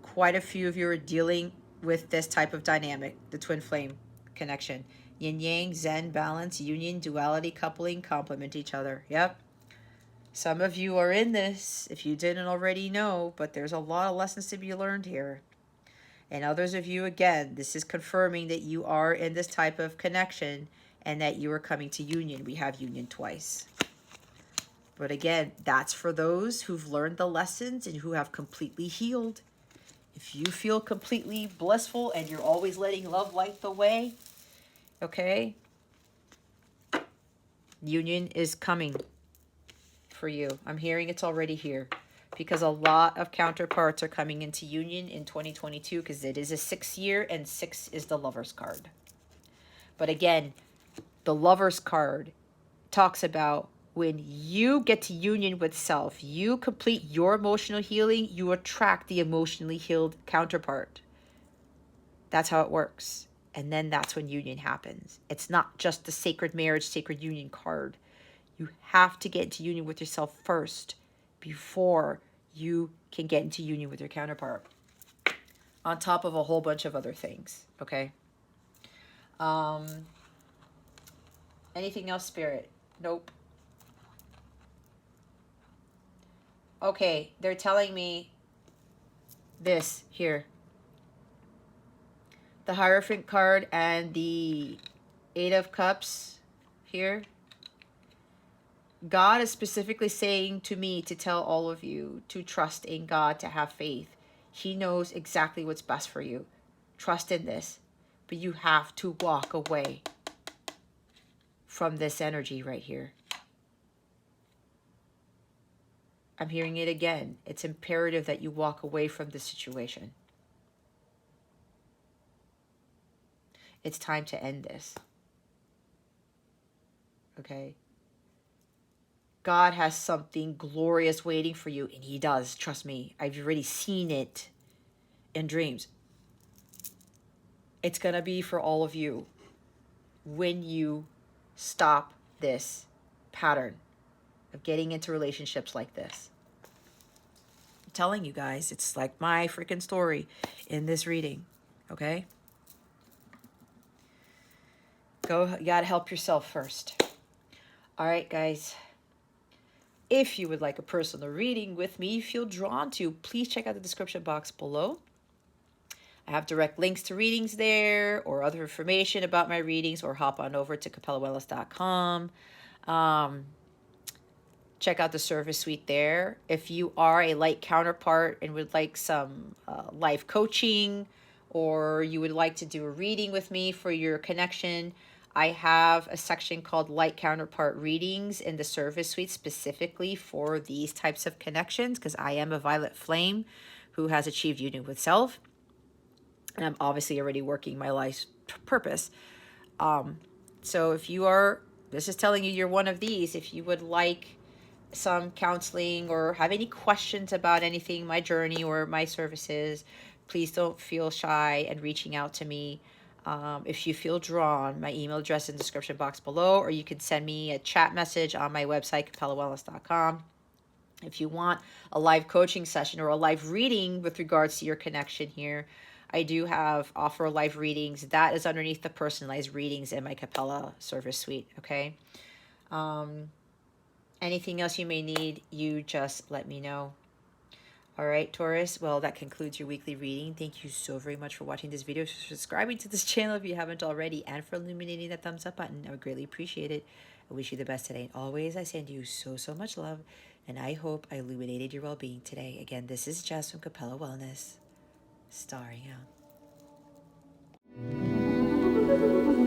Quite a few of you are dealing with this type of dynamic, the twin flame connection. Yin yang, zen, balance, union, duality, coupling, complement each other. Yep. Some of you are in this, if you didn't already know, but there's a lot of lessons to be learned here. And others of you, again, this is confirming that you are in this type of connection and that you are coming to union. We have union twice. But again, that's for those who've learned the lessons and who have completely healed. If you feel completely blissful and you're always letting love light the way, okay, union is coming for you. I'm hearing it's already here. Because a lot of counterparts are coming into union in 2022, because it is a 6 year, and 6 is the Lover's card. But again, the Lover's card talks about when you get to union with self, you complete your emotional healing, you attract the emotionally healed counterpart. That's how it works. And then that's when union happens. It's not just the sacred marriage, sacred union card. You have to get into union with yourself first before you can get into union with your counterpart, on top of a whole bunch of other things, okay? Anything else, Spirit? Nope. Okay, they're telling me this here. The Hierophant card and the Eight of Cups here. God is specifically saying to me to tell all of you to trust in God, to have faith. He knows exactly what's best for you. Trust in this. But you have to walk away from this energy right here. I'm hearing it again. It's imperative that you walk away from this situation. It's time to end this. Okay? God has something glorious waiting for you, and He does. Trust me. I've already seen it in dreams. It's going to be for all of you when you stop this pattern of getting into relationships like this. I'm telling you guys, it's like my freaking story in this reading, okay? You gotta help yourself first. All right, guys. If you would like a personal reading with me, feel drawn to, please check out the description box below. I have direct links to readings there or other information about my readings, or hop on over to capellawellness.com. Check out the service suite there. If you are a light counterpart and would like some life coaching, or you would like to do a reading with me for your connection, I have a section called Light Counterpart Readings in the service suite specifically for these types of connections, because I am a violet flame who has achieved union with self. And I'm obviously already working my life's purpose. So if you are, this is telling you you're one of these, if you would like some counseling or have any questions about anything, my journey or my services, please don't feel shy in reaching out to me. If you feel drawn, my email address in the description box below, or you can send me a chat message on my website, capellawellness.com. If you want a live coaching session or a live reading with regards to your connection here, I do offer live readings. That is underneath the personalized readings in my Capella service suite, okay? Anything else you may need, you just let me know. All right, Taurus. Well, that concludes your weekly reading. Thank you so very much for watching this video, for subscribing to this channel if you haven't already, and for illuminating that thumbs up button. I would greatly appreciate it. I wish you the best today. And always, I send you so, so much love, and I hope I illuminated your well-being today. Again, this is Jess from Capella Wellness, starring out.